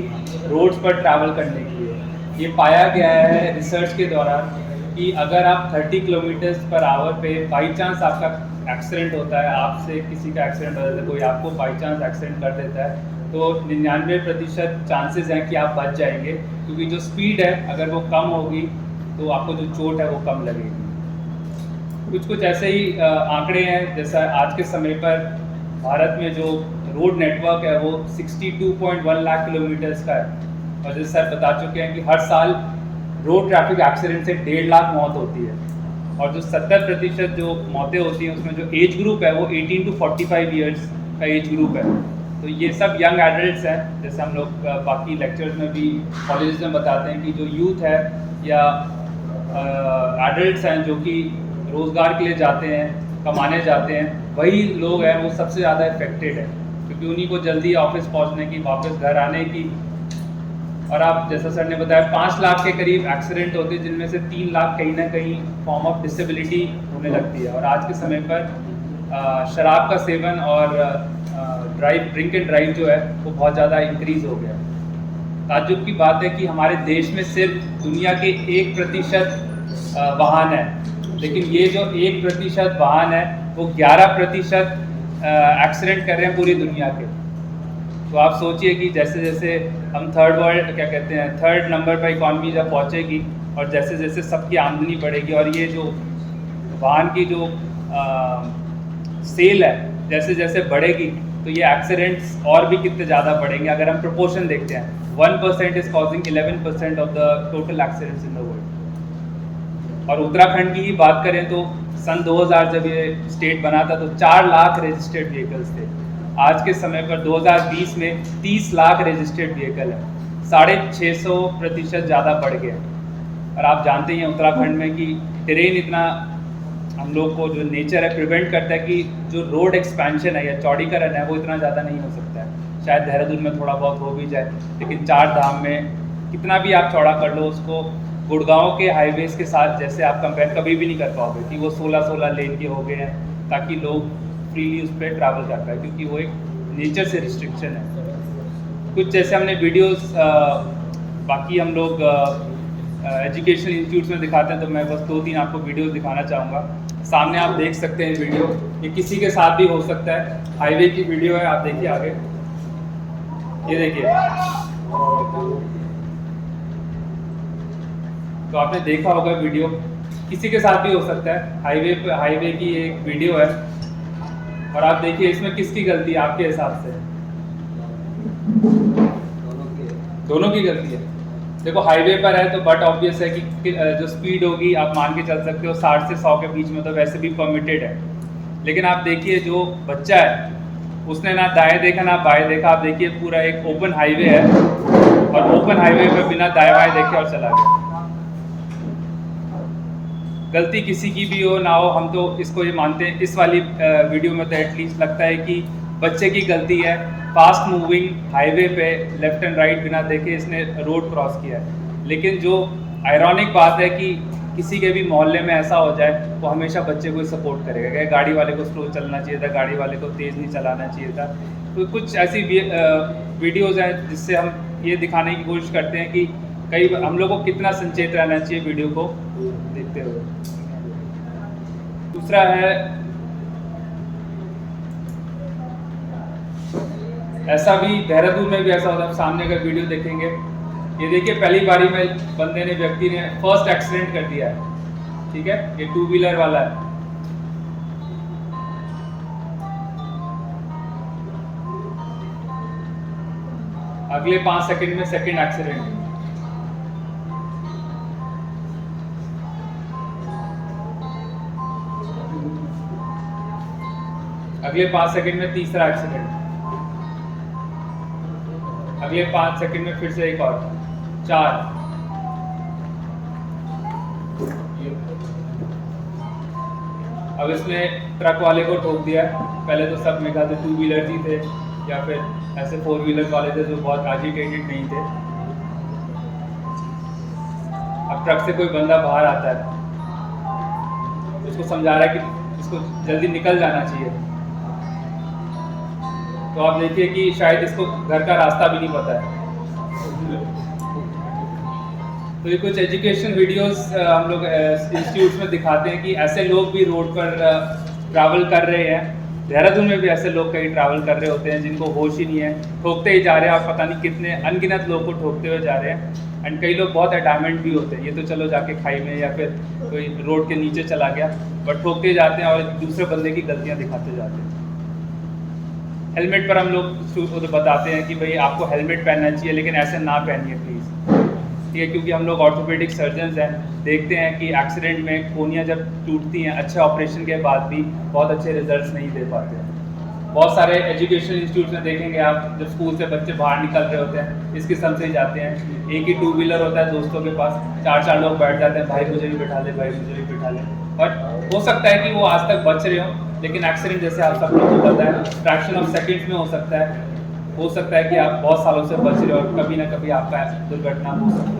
S6: रोड्स पर ट्रैवल करने के लिए। ये पाया गया है रिसर्च के दौरान कि अगर आप 30 किलोमीटर पर आवर पे बाई चांस आपका एक्सीडेंट होता है, आपसे किसी का एक्सीडेंट हो जाता है, कोई आपको बाई चांस एक्सीडेंट कर देता है, तो 99% चांसेस हैं कि आप बच जाएंगे, क्योंकि जो स्पीड है अगर वो कम होगी तो आपको जो चोट है वो कम लगेगी। कुछ ऐसे ही आंकड़े हैं, जैसा आज के समय पर भारत में जो रोड नेटवर्क है वो 62.1 लाख किलोमीटर्स का है, और जैसे सर बता चुके हैं कि हर साल रोड ट्रैफिक एक्सीडेंट से 1.5 लाख मौत होती है, और जो 70% जो मौतें होती हैं उसमें जो एज ग्रुप है वो 18 to 45 ईयर्स का एज ग्रुप है। तो ये सब यंग एडल्ट्स हैं, जैसे हम लोग बाकी लेक्चर्स में भी कॉलेज में बताते हैं कि जो यूथ है या एडल्ट्स हैं जो कि रोज़गार के लिए जाते हैं, कमाने जाते हैं, वही लोग हैं वो सबसे ज़्यादा इफेक्टेड है, क्योंकि उन्हीं को जल्दी ऑफिस पहुंचने की, वापस घर आने की। और आप जैसा सर ने बताया 5 लाख के करीब एक्सीडेंट होते हैं, जिनमें से 3 लाख कहीं ना कहीं फॉर्म ऑफ डिसेबिलिटी होने लगती है। और आज के समय पर शराब का सेवन और ड्रिंक एंड ड्राइव जो है वो बहुत ज़्यादा इंक्रीज़ हो गया है। ताज्जुब की बात है कि हमारे देश में सिर्फ दुनिया के 1% वाहन है, लेकिन ये जो 1% वाहन है वो 11% एक्सीडेंट कर रहे हैं पूरी दुनिया के। तो आप सोचिए कि जैसे जैसे हम थर्ड नंबर पर इकॉनमी जब पहुंचेगी और जैसे जैसे सबकी आमदनी बढ़ेगी और ये जो वाहन की जो सेल है जैसे जैसे बढ़ेगी, तो ये एक्सीडेंट्स और भी कितने ज़्यादा बढ़ेंगे। अगर हम प्रोपोर्शन देखते हैं, 1% is causing 11% of the total accidents in the world. और उत्तराखंड की ही बात करें तो सन 2000 जब ये स्टेट बना था तो 4 लाख रजिस्टर्ड व्हीकल्स थे। आज के समय पर 2020 में 30 लाख रजिस्टर्ड व्हीकल है, 650% ज़्यादा बढ़ गया। और आप जानते ही हैं उत्तराखंड में कि टेरेन इतना हम लोग को जो नेचर है प्रिवेंट करता है कि जो रोड एक्सपेंशन है या चौड़ीकरण है वो इतना ज़्यादा नहीं हो सकता है। शायद देहरादून में थोड़ा बहुत हो भी जाए, लेकिन 4 धाम में कितना भी आप चौड़ा कर लो उसको गुड़गांव के हाईवेज के साथ जैसे आप कंपेयर कभी भी नहीं कर पाओगे कि वो 16 लेन के हो गए हैं ताकि लोग फ्रीली उस पर ट्रैवल कर पाए, क्योंकि वो एक नेचर से रिस्ट्रिक्शन है। कुछ जैसे हमने वीडियोस बाकी हम लोग एजुकेशनल इंस्टीट्यूट्स में दिखाते हैं, तो मैं बस 2-3 आपको वीडियोस दिखाना चाहूँगा। सामने आप देख सकते हैं वीडियो, ये किसी के साथ भी हो सकता है। हाईवे की वीडियो है, आप देखिए आगे, ये देखिए। तो आपने देखा होगा वीडियो, किसी के साथ भी हो सकता है। हाईवे की एक वीडियो है और आप देखिए इसमें किसकी गलती है आपके हिसाब से? दोनों की गलती है। देखो हाईवे पर है तो बट ऑब्वियस है कि जो स्पीड होगी आप मान के चल सकते हो 60 से 100 के बीच में, तो वैसे भी परमिटेड है। लेकिन आप देखिए जो बच्चा है उसने ना दाएं देखा ना बाएं देखा। आप देखिए पूरा एक ओपन हाईवे है और ओपन हाईवे पे बिना दाएं बाएं देखे और चला गया। गलती किसी की भी हो ना हो, हम तो इसको ये मानते हैं। इस वाली वीडियो में तो एटलीस्ट लगता है कि बच्चे की गलती है। फास्ट मूविंग हाईवे पे लेफ्ट एंड राइट बिना देखे इसने रोड क्रॉस किया है। लेकिन जो आयरॉनिक बात है कि किसी के भी मोहल्ले में ऐसा हो जाए वो हमेशा बच्चे को सपोर्ट करेगा कि गाड़ी वाले को स्लो चलना चाहिए था, गाड़ी वाले को तेज़ नहीं चलाना चाहिए था। तो कुछ ऐसी वीडियोज़ हैं जिससे हम ये दिखाने की कोशिश करते हैं कि कई हम लोग को कितना संचेत रहना चाहिए वीडियो को देखते हुए। दूसरा है, ऐसा भी देहरादून में भी ऐसा होता है। सामने अगर वीडियो देखेंगे, ये देखिए पहली बारी में बंदे ने, व्यक्ति ने फर्स्ट एक्सीडेंट कर दिया है, ठीक है, ये 2 व्हीलर वाला है। अगले 5 सेकंड में सेकंड एक्सीडेंट। अगले 5 सेकंड में तीसरा एक्सीडेंट। अगले 5 सेकंड में फिर से एक और, 4। अब इसने ट्रक वाले को ठोक दिया। पहले तो सब में कहते 2 व्हीलर ही थे या फिर ऐसे 4 व्हीलर वाले थे जो बहुत एजिटेटेड नहीं थे। अब ट्रक से कोई बंदा बाहर आता है, उसको समझा रहा है कि इसको जल्दी निकल जाना चाहिए। तो आप देखिए कि शायद इसको घर का रास्ता भी नहीं पता है। तो ये कुछ एजुकेशन वीडियोस हम लोग इंस्टीट्यूट्स में दिखाते हैं कि ऐसे लोग भी रोड पर ट्रैवल कर रहे हैं। देहरादून में भी ऐसे लोग कहीं ट्रैवल कर रहे होते हैं जिनको होश ही नहीं है, ठोकते ही जा रहे हैं और पता नहीं कितने अनगिनत लोग को ठोकते हुए जा रहे हैं। एंड कई लोग बहुत अटैचमेंट भी होते हैं, ये तो चलो जाके खाई में या फिर कोई रोड के नीचे चला गया, बट ठोकते जाते हैं और दूसरे बंदे की गलतियाँ दिखाते जाते हैं। हेलमेट पर हम लोग बताते हैं कि भाई आपको हेलमेट पहनना चाहिए, लेकिन ऐसे ना पहनिए प्लीज़, ठीक है, क्योंकि हम लोग ऑर्थोपेडिक सर्जन्स हैं, देखते हैं कि एक्सीडेंट में कोनियाँ जब टूटती हैं अच्छे ऑपरेशन के बाद भी बहुत अच्छे रिजल्ट्स नहीं दे पाते हैं। बहुत सारे एजुकेशन इंस्टीट्यूट में देखेंगे आप, जब स्कूल से बच्चे बाहर निकल रहे होते हैं इस किस्म से ही जाते हैं। एक ही 2 व्हीलर होता है दोस्तों के पास, 4-4 लोग बैठ जाते हैं, भाई मुझे भी बिठा ले, भाई मुझे भी बिठा ले। बट हो सकता है कि वो आज तक बच रहे हों, लेकिन एक्सीडेंट जैसे आप सब लोगों को पता है फ्रैक्शन ऑफ सेकेंड्स में हो सकता है कि आप बहुत सालों से बच रहे हो और कभी ना कभी आपका दुर्घटना हो सकती है।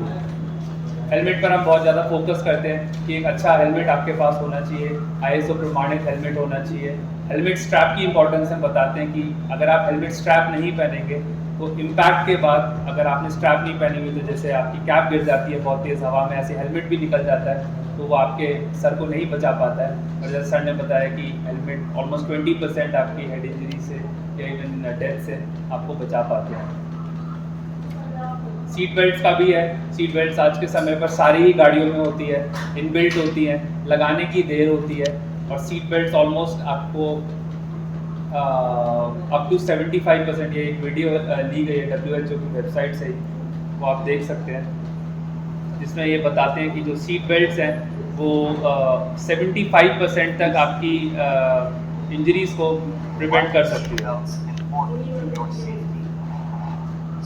S6: हेलमेट पर हम बहुत ज़्यादा फोकस करते हैं कि एक अच्छा हेलमेट आपके पास होना चाहिए, ISO प्रमाणित हेलमेट होना चाहिए। हेलमेट स्ट्रैप की इंपॉर्टेंस हम बताते हैं कि अगर आप हेलमेट स्ट्रैप नहीं पहनेंगे तो इम्पैक्ट के बाद अगर आपने स्ट्रैप नहीं पहनी हुई तो जैसे आपकी कैप गिर जाती है बहुत तेज़ हवा में, ऐसे हेलमेट भी निकल जाता है तो वो आपके सर को नहीं बचा पाता है। और जैसे सर ने बताया कि हेलमेट ऑलमोस्ट 20% आपकी हेड इंजरी से या इवन डेथ से आपको बचा पाते हैं। सीट बेल्ट का भी है। सीट बेल्ट आज के समय पर सारी ही गाड़ियों में होती है, इनबिल्ट होती है, लगाने की देर होती है और सीट बेल्ट ऑलमोस्ट आपको अप टू 75%, ये एक वीडियो ली गई है WHO की वेबसाइट से, वो आप देख सकते हैं, जिसमें ये बताते हैं कि जो सीट बेल्ट्स हैं वो 75% तक आपकी इंजरीज को प्रिवेंट कर सकती है।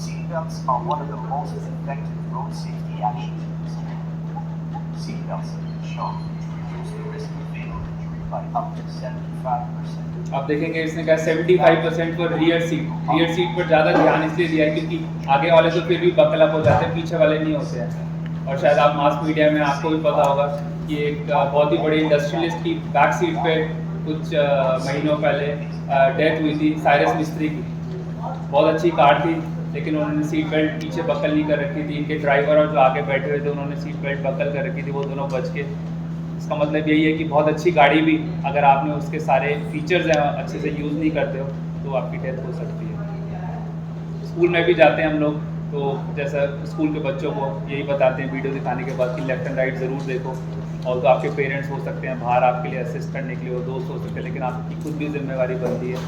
S7: Seatbelts are one of the most effective road safety actions. Seatbelts have been shown to reduce the risk of fatal injury by up to 75%.
S6: आप देखेंगे इसने कहा 75% for रियर सीट पर ज़्यादा ध्यान इसलिए दिया है क्योंकि आगे वाले तो फिर भी बकल अप हो जाते हैं, पीछे वाले नहीं होते हैं। और शायद आप मास मीडिया में आपको भी पता होगा कि एक बहुत ही बड़ी इंडस्ट्रियलिस्ट की बैक सीट पे कुछ महीनों पहले डेथ हुई थी, साइरस मिस्त्री की। बहुत अच्छी कार थी लेकिन उन्होंने सीट बेल्ट पीछे बकल नहीं कर रखी थी। इनके ड्राइवर और जो आगे बैठे हुए थे उन्होंने सीट बेल्ट बकल कर रखी थी, वो दोनों बच के। इसका मतलब यही है कि बहुत अच्छी गाड़ी भी अगर आपने उसके सारे फीचर्स हैं अच्छे से यूज़ नहीं करते हो तो आपकी डेथ हो सकती है। स्कूल में भी जाते हैं हम लोग तो जैसा स्कूल के बच्चों को यही बताते हैं वीडियो दिखाने के बाद कि लेफ्ट एंड राइट ज़रूर देखो। और तो आपके पेरेंट्स हो सकते हैं बाहर आपके लिए असिस्ट करने के लिए, वो दोस्त हो सकते हैं, लेकिन आपकी खुद भी जिम्मेवारी बनती है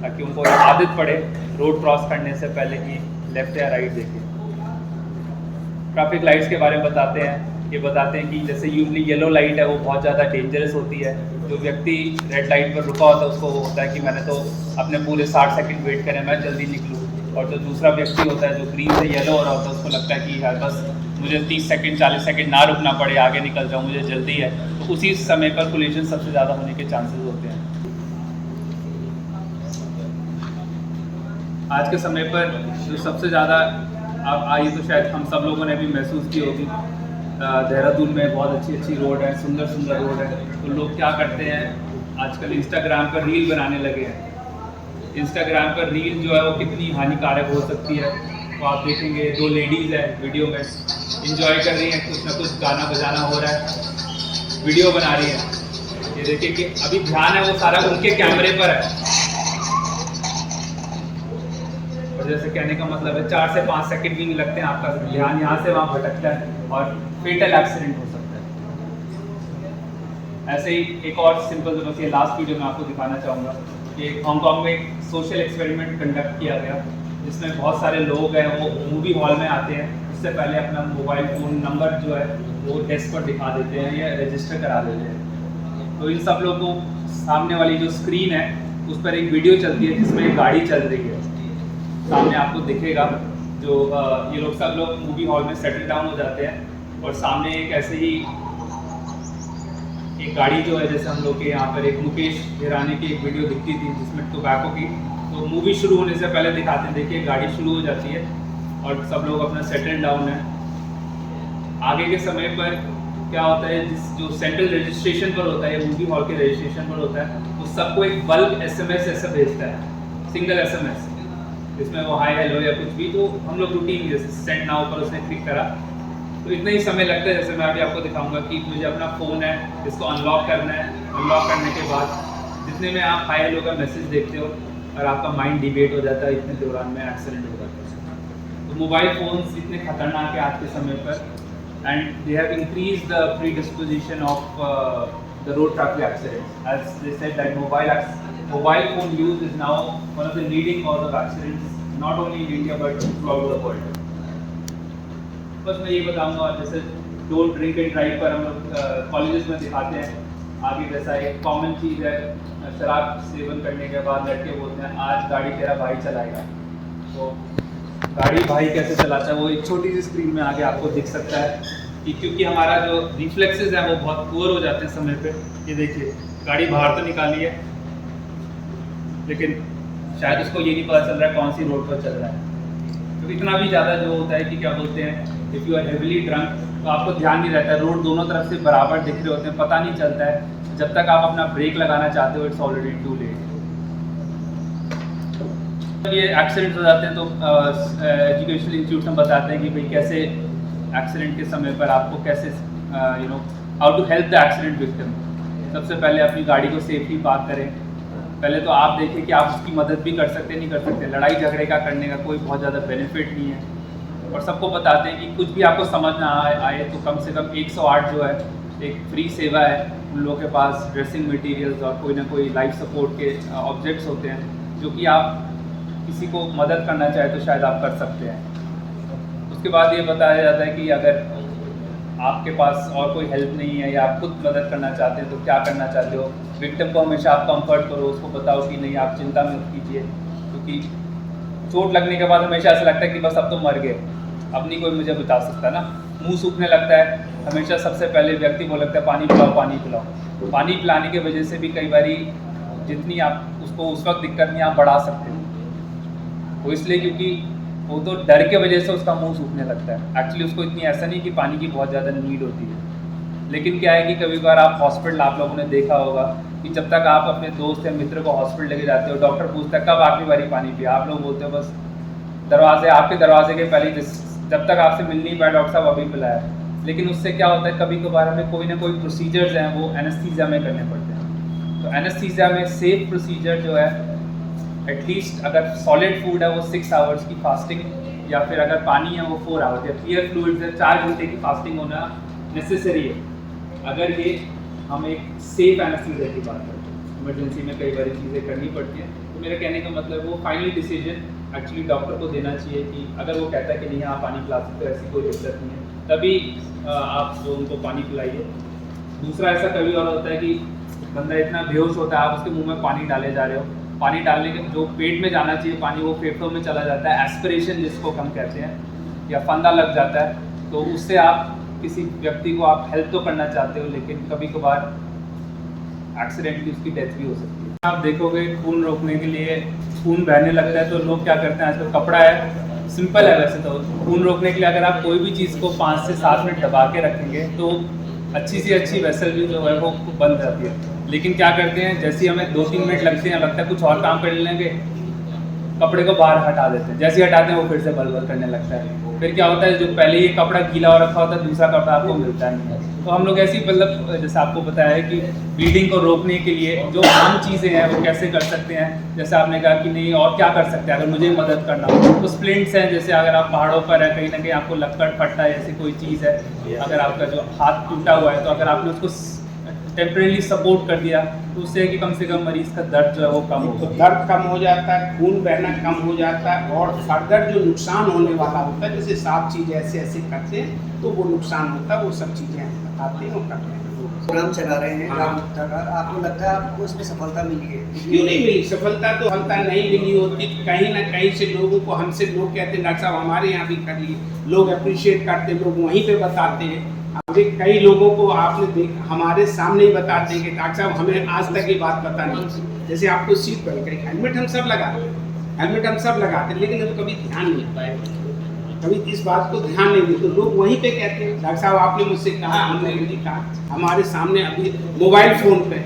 S6: ताकि उनको आदत पड़े रोड क्रॉस करने से पहले कि लेफ्ट या राइट देखें। ट्रैफिक लाइट्स के बारे में बताते हैं ये बताते हैं कि जैसे यूजली येलो लाइट है वो बहुत ज़्यादा डेंजरस होती है। जो व्यक्ति रेड लाइट पर रुका होता है उसको होता है कि मैंने तो अपने पूरे 60 सेकंड वेट करें, मैं जल्दी निकलूँ। और जो दूसरा व्यक्ति होता है जो ग्रीन से येलो हो रहा होता है उसको लगता है कि यार बस मुझे 30 सेकंड 40 सेकंड ना रुकना पड़े, आगे निकल जाऊँ, मुझे जल्दी है। तो उसी समय पर कोलिजन सबसे ज़्यादा होने के चांसेस होते हैं। आज के समय पर जो सबसे ज़्यादा आप आई तो शायद हम सब लोगों ने भी महसूस की होगी, देहरादून में बहुत अच्छी अच्छी रोड है, सुंदर सुंदर रोड है। तो लोग क्या करते हैं आजकल इंस्टाग्राम पर रील बनाने लगे हैं। इंस्टाग्राम पर रील जो है वो कितनी हानिकारक हो सकती है। तो आप देखेंगे 2 लेडीज़ है वीडियो में इंजॉय कर रही हैं, कुछ ना कुछ गाना बजाना हो रहा है, वीडियो बना रही है। ये देखिए कि अभी ध्यान है वो सारा उनके कैमरे पर है। और जैसे कहने का मतलब है 4 से 5 सेकंड भी नहीं लगते हैं, आपका ध्यान यहाँ से वहाँ भटकता है और फेटल एक्सीडेंट हो सकता है। ऐसे ही एक और सिंपल बस ये लास्ट वीडियो में आपको दिखाना चाहूँगा कि हांगकांग में एक सोशल एक्सपेरिमेंट कंडक्ट किया गया जिसमें बहुत सारे लोग हैं वो मूवी हॉल में आते हैं। उससे पहले अपना मोबाइल फ़ोन नंबर जो है वो डेस्क पर दिखा देते हैं या रजिस्टर करा देते हैं। तो इन सब लोगों को सामने वाली जो स्क्रीन है उस पर एक वीडियो चलती है जिसमें एक गाड़ी चल रही है। सामने आपको दिखेगा जो ये लोग सब लोग मूवी हॉल में सेटल डाउन हो जाते हैं और सामने एक ऐसे ही एक गाड़ी जो है जैसे हम लोग के यहाँ पर एक मुकेश हिरानी की एक वीडियो दिखती थी जिसमें टोबैको की, तो मूवी शुरू होने से पहले दिखाते हैं। देखिए गाड़ी शुरू हो जाती है और सब लोग अपना सेटल डाउन है। आगे के समय पर क्या होता है जो सेंट्रल रजिस्ट्रेशन पर होता है, मूवी हॉल के रजिस्ट्रेशन पर होता है, उस सबको एक बल्क SMS ऐसा भेजता है, सिंगल SMS, इसमें वो हाय हेलो या कुछ भी। तो हम लोग रूटीन जैसे सेंड नाउ पर उसने क्लिक करा तो इतना ही समय लगता है। जैसे मैं अभी आपको दिखाऊंगा कि मुझे अपना फ़ोन है इसको अनलॉक करना है। अनलॉक करने के बाद जितने में आप हाय हेलो का मैसेज देखते हो और आपका माइंड डिबेट हो जाता है, इतने दौरान में एक्सीडेंट हो जाता है। तो मोबाइल फ़ोन्स इतने खतरनाक है आज के समय पर and they have increase the predisposition of the road traffic accidents. As they said that mobile phone use is now one of the leading cause of accidents not only in India but throughout the world. बस मैं ये बताऊंगा जैसे don't drink and drive पर हम लोग colleges में दिखाते हैं। आगे जैसा एक कॉमन चीज़ है, शराब सेवन करने के बाद लड़के बोलते हैं आज गाड़ी तेरा भाई चलाएगा। तो गाड़ी भाई कैसे चलाता है वो एक छोटी सी स्क्रीन में आगे आपको दिख सकता है कि क्योंकि हमारा जो रिफ्लेक्सेस हैं वो बहुत पुअर हो जाते हैं समय पे। ये देखिए गाड़ी बाहर तो निकाली है लेकिन शायद उसको ये नहीं पता चल रहा है कौन सी रोड पर चल रहा है। तो इतना भी ज़्यादा जो होता है कि क्या बोलते हैं if you are heavily drunk तो आपको ध्यान नहीं रहता है, रोड दोनों तरफ से बराबर दिख रहे होते हैं, पता नहीं चलता है। जब तक आप अपना ब्रेक लगाना चाहते हो इट्स ऑलरेडी टू लेट। ये एक्सीडेंट हो जाते हैं तो एजुकेशनल इंस्टीट्यूट में बताते हैं कि भाई कैसे एक्सीडेंट के समय पर आपको कैसे how to help the accident victim. सबसे पहले अपनी गाड़ी को सेफली पार्क करें। पहले तो आप देखें कि आप उसकी मदद भी कर सकते नहीं कर सकते। लड़ाई झगड़े का करने का कोई बहुत ज़्यादा बेनिफिट नहीं है। और सबको बताते हैं कि कुछ भी आपको समझ ना आए तो कम से कम 108 जो है एक फ्री सेवा है। उन लोगों के पास ड्रेसिंग मटेरियल्स और कोई ना कोई लाइफ सपोर्ट के ऑब्जेक्ट्स होते हैं जो कि आप किसी को मदद करना चाहे तो शायद आप कर सकते हैं। उसके बाद ये बताया जाता है कि अगर आपके पास और कोई हेल्प नहीं है या आप खुद मदद करना चाहते हैं तो क्या करना चाहते हो। विक्टिम को हमेशा आप कंफर्ट करो, उसको बताओ कि नहीं आप चिंता मत कीजिए, क्योंकि चोट लगने के बाद हमेशा ऐसा लगता है कि बस अब तो मर गए, अब नहीं कोई मुझे बता सकता ना। मुंह सूखने लगता है, हमेशा सबसे पहले व्यक्ति को लगता है पानी पिलाओ पानी पिलाओ। पानी पिलाने की वजह से भी कई बारी जितनी आप उसको उस वक्त दिक्कत नहीं आप बढ़ा सकते हो, वो इसलिए क्योंकि वो तो डर के वजह से उसका मुंह सूखने लगता है। एक्चुअली उसको इतनी ऐसा नहीं कि पानी की बहुत ज़्यादा नीड होती है, लेकिन क्या है कि कभी बार आप हॉस्पिटल आप लोगों ने देखा होगा कि जब तक आप अपने दोस्त या मित्र को हॉस्पिटल लेके जाते हो डॉक्टर पूछता है कब आखिरी बारी पानी पिया, आप लोग बोलते हो बस आपके दरवाजे के पहले जब तक आपसे मिल नहीं पाया डॉक्टर साहब अभी पिलाया। लेकिन उससे क्या होता है कभी कभार हमें कोई ना कोई प्रोसीजर्स हैं वो एनेस्थीसिया में करने पड़ते हैं। तो एनेस्थीसिया में सेफ प्रोसीजर जो है एटलीस्ट अगर सॉलिड फूड है वो 6 आवर्स की फास्टिंग या फिर अगर पानी है वो 4 आवर्स या क्लियर फ्लूइड्स है 4 घंटे की फास्टिंग होना नेसेसरी है। अगर ये हम एक सेफ एनेस्थीसिया की बात करते हैं, इमरजेंसी में कई बार चीज़ें करनी पड़ती हैं। तो मेरा कहने का मतलब वो फाइनल डिसीजन एक्चुअली डॉक्टर को देना चाहिए कि अगर वो कहता है कि नहीं आप पानी पिला सकते हो ऐसी कोई दिक्कत नहीं है, तभी आप उनको पानी पिलाइए। दूसरा ऐसा कभी और होता है कि बंदा इतना बेहोश होता है, आप उसके मुंह में पानी डाले जा रहे हो, पानी डालने के जो पेट में जाना चाहिए पानी वो फेफड़ों में चला जाता है, एस्पिरेशन जिसको हम कहते हैं, या फंदा लग जाता है, तो उससे आप किसी व्यक्ति को आप हेल्प तो करना चाहते हो लेकिन कभी कभार एक्सीडेंटली उसकी डेथ भी हो सकती है। आप देखोगे खून रोकने के लिए खून बहने लगता है तो लोग क्या करते हैं, आजकल कपड़ा है, सिंपल है वैसे तो, खून रोकने के लिए अगर आप कोई भी चीज़ को 5 से 7 मिनट दबा के रखेंगे तो अच्छी से अच्छी वेसल भी जो है वो बंद जाती है। लेकिन क्या करते हैं, जैसे हमें 2-3 मिनट लगते हैं, लगता है कुछ और काम कर लेंगे, कपड़े को बाहर हटा देते हैं, जैसे ही हटाते हैं वो फिर से बल करने लगता है। फिर क्या होता है, जो पहले ये कपड़ा गीला हो रखा होता है दूसरा कपड़ा आपको मिलता नहीं है। तो हम लोग ऐसी मतलब जैसे आपको बताया है कि ब्लीडिंग को रोकने के लिए जो आम चीज़ें हैं वो कैसे कर सकते हैं, जैसे आपने कहा कि नहीं और क्या कर सकते हैं अगर मुझे मदद करना हो, तो स्प्लिंट्स हैं, जैसे अगर आप पहाड़ों पर है, कहीं ना कहीं आपको लक्कड़ फटता है, ऐसी कोई चीज़ है, अगर आपका जो हाथ टूटा हुआ है तो अगर आपने उसको टेम्परेरी सपोर्ट कर दिया तो उससे है कि कम से कम मरीज का दर्द जो है वो कम हो,
S5: तो दर्द कम हो जाता है, खून बहना कम हो जाता है, और फर्दर जो नुकसान होने वाला होता है, जैसे साफ चीज़ ऐसे ऐसे करते हैं तो वो नुकसान होता है, वो सब चीज़ें हम बताते हैं और करते हैं।
S8: प्रोग्राम चला रहे हैं ग्राम मुक्ता का, आपको लगता है आपको इसमें सफलता मिली है?
S5: क्यों नहीं मिली सफलता? तो सफलता नहीं मिली होती, कहीं ना कहीं से लोगों को, हमसे लोग कहते हैं डॉक्टर साहब हमारे यहाँ भी करिए, लोग अप्रिशिएट करते, लोग वहीं पे बताते हैं। अभी कई लोगों को आपने देख हमारे सामने ही बताते हैं कि डॉक्टर साहब हमें आज तक ये बात पता नहीं, जैसे आपको सीट बेल्ट का हेलमेट हम सब लगाते हैं, हेलमेट हम सब लगाते हैं, लेकिन हम कभी ध्यान नहीं पाए, कभी इस बात को ध्यान नहीं दी, तो लोग वहीं पे कहते हैं डॉक्टर साहब आपने मुझसे कहा, हमने नहीं कहा, हमारे सामने अभी मोबाइल फ़ोन पे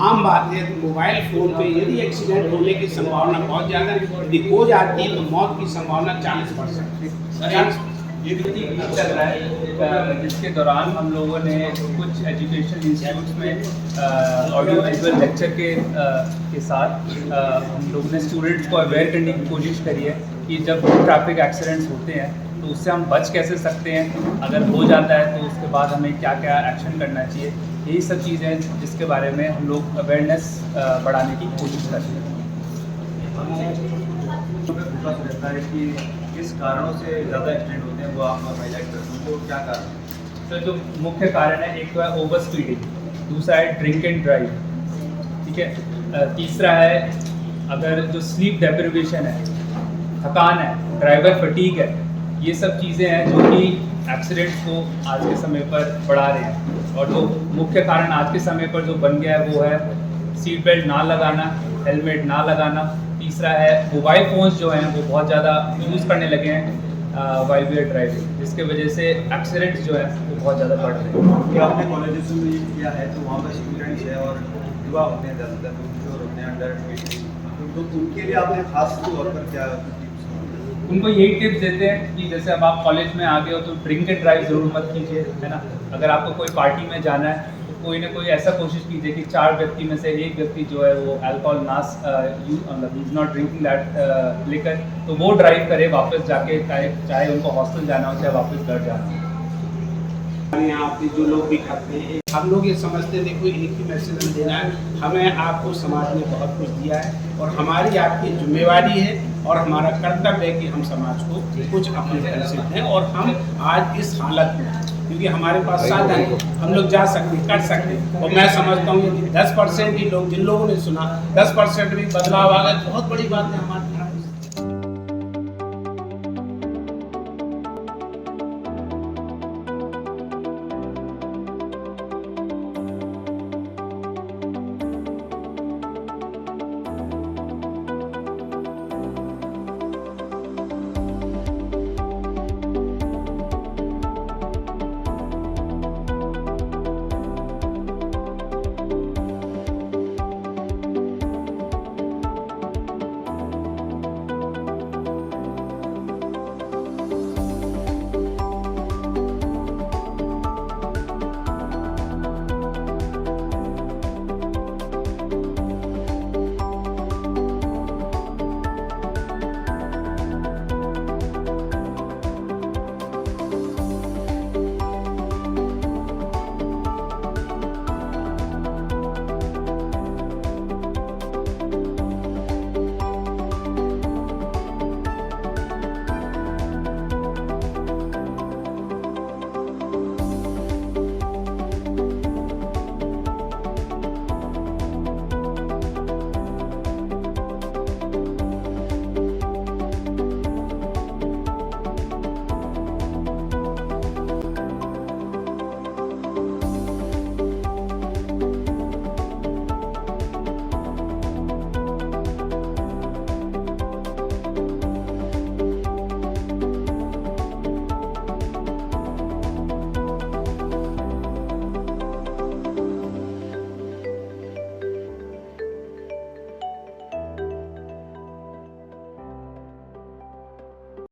S5: आम बात है, मोबाइल फ़ोन पे यदि एक्सीडेंट होने की संभावना बहुत ज़्यादा है, यदि हो जाती है तो मौत की संभावना 40%।
S6: ये चल रहा है जिसके दौरान हम लोगों ने कुछ एजुकेशन इंस्टीट्यूट्स में ऑडियो विजुअल लेक्चर के साथ हम लोगों ने स्टूडेंट्स को अवेयर करने की कोशिश करी है कि जब ट्रैफिक एक्सीडेंट्स होते हैं तो उससे हम बच कैसे सकते हैं, अगर हो जाता है तो उसके बाद हमें क्या क्या एक्शन करना चाहिए, यही सब चीज़ें हैं जिसके बारे में हम लोग अवेयरनेस बढ़ाने की कोशिश कर रहे हैं।
S9: रहता है कि किस कारणों से ज़्यादा एक्सीडेंट होते हैं वो आप हाईलाइट करते हैं, तो क्या कारण?
S6: तो जो मुख्य कारण है, एक तो है ओवर स्पीडिंग, दूसरा है ड्रिंक एंड ड्राइव, ठीक है, तीसरा है अगर जो स्लीप डेप्रिवेशन है, थकान है, ड्राइवर फटीग है, ये सब चीज़ें हैं जो कि एक्सीडेंट्स को आज के समय पर बढ़ा रहे हैं। और जो मुख्य कारण आज के समय पर जो बन गया है वो है सीट बेल्ट ना लगाना, हेलमेट ना लगाना, तीसरा है मोबाइल फ़ोन्स जो हैं वो बहुत ज़्यादा यूज़ करने लगे हैं वाइल वी आर ड्राइविंग, जिसके वजह से एक्सीडेंट्स जो है वो बहुत ज़्यादा बढ़ रहे हैं।
S9: क्या आपने कॉलेजेस में ये किया है तो वहाँ पर स्टूडेंट्स है और युवा होते हैं ज़्यादातर, जो होते हैं अंडर 20, तो उनके लिए आपने खास तौर पर क्या
S6: उनको यही टिप्स देते हैं कि जैसे अब आप कॉलेज में आ गए हो तो ड्रिंक एंड ड्राइव ज़रूर मत कीजिए, है ना। अगर आपको कोई पार्टी में जाना है तो कोई ना कोई ऐसा कोशिश कीजिए कि 4 व्यक्ति में से एक व्यक्ति जो है वो अल्कोहल मतलब is not drinking that liquor, तो वो ड्राइव करे वापस जाके, चाहे उनको हॉस्टल जाना हो चाहे वापस घर जाना हो।
S5: यहाँ पे जो लोग भी खाते हैं, हम लोग ये समझते हैं देखो एक ही मैसेज देना है, हमें आपको समाज ने बहुत कुछ दिया है और हमारी आपकी जिम्मेवारी है और हमारा कर्तव्य है कि हम समाज को कुछ अपने तरह से दें। और हम आज इस हालत में, क्योंकि हमारे पास साधन है, हम लोग जा सकते, कर सकते, और मैं समझता हूँ यदि 10% ही लोग, जिन लोगों ने सुना 10% भी बदलाव आ गया, बहुत बड़ी बात है।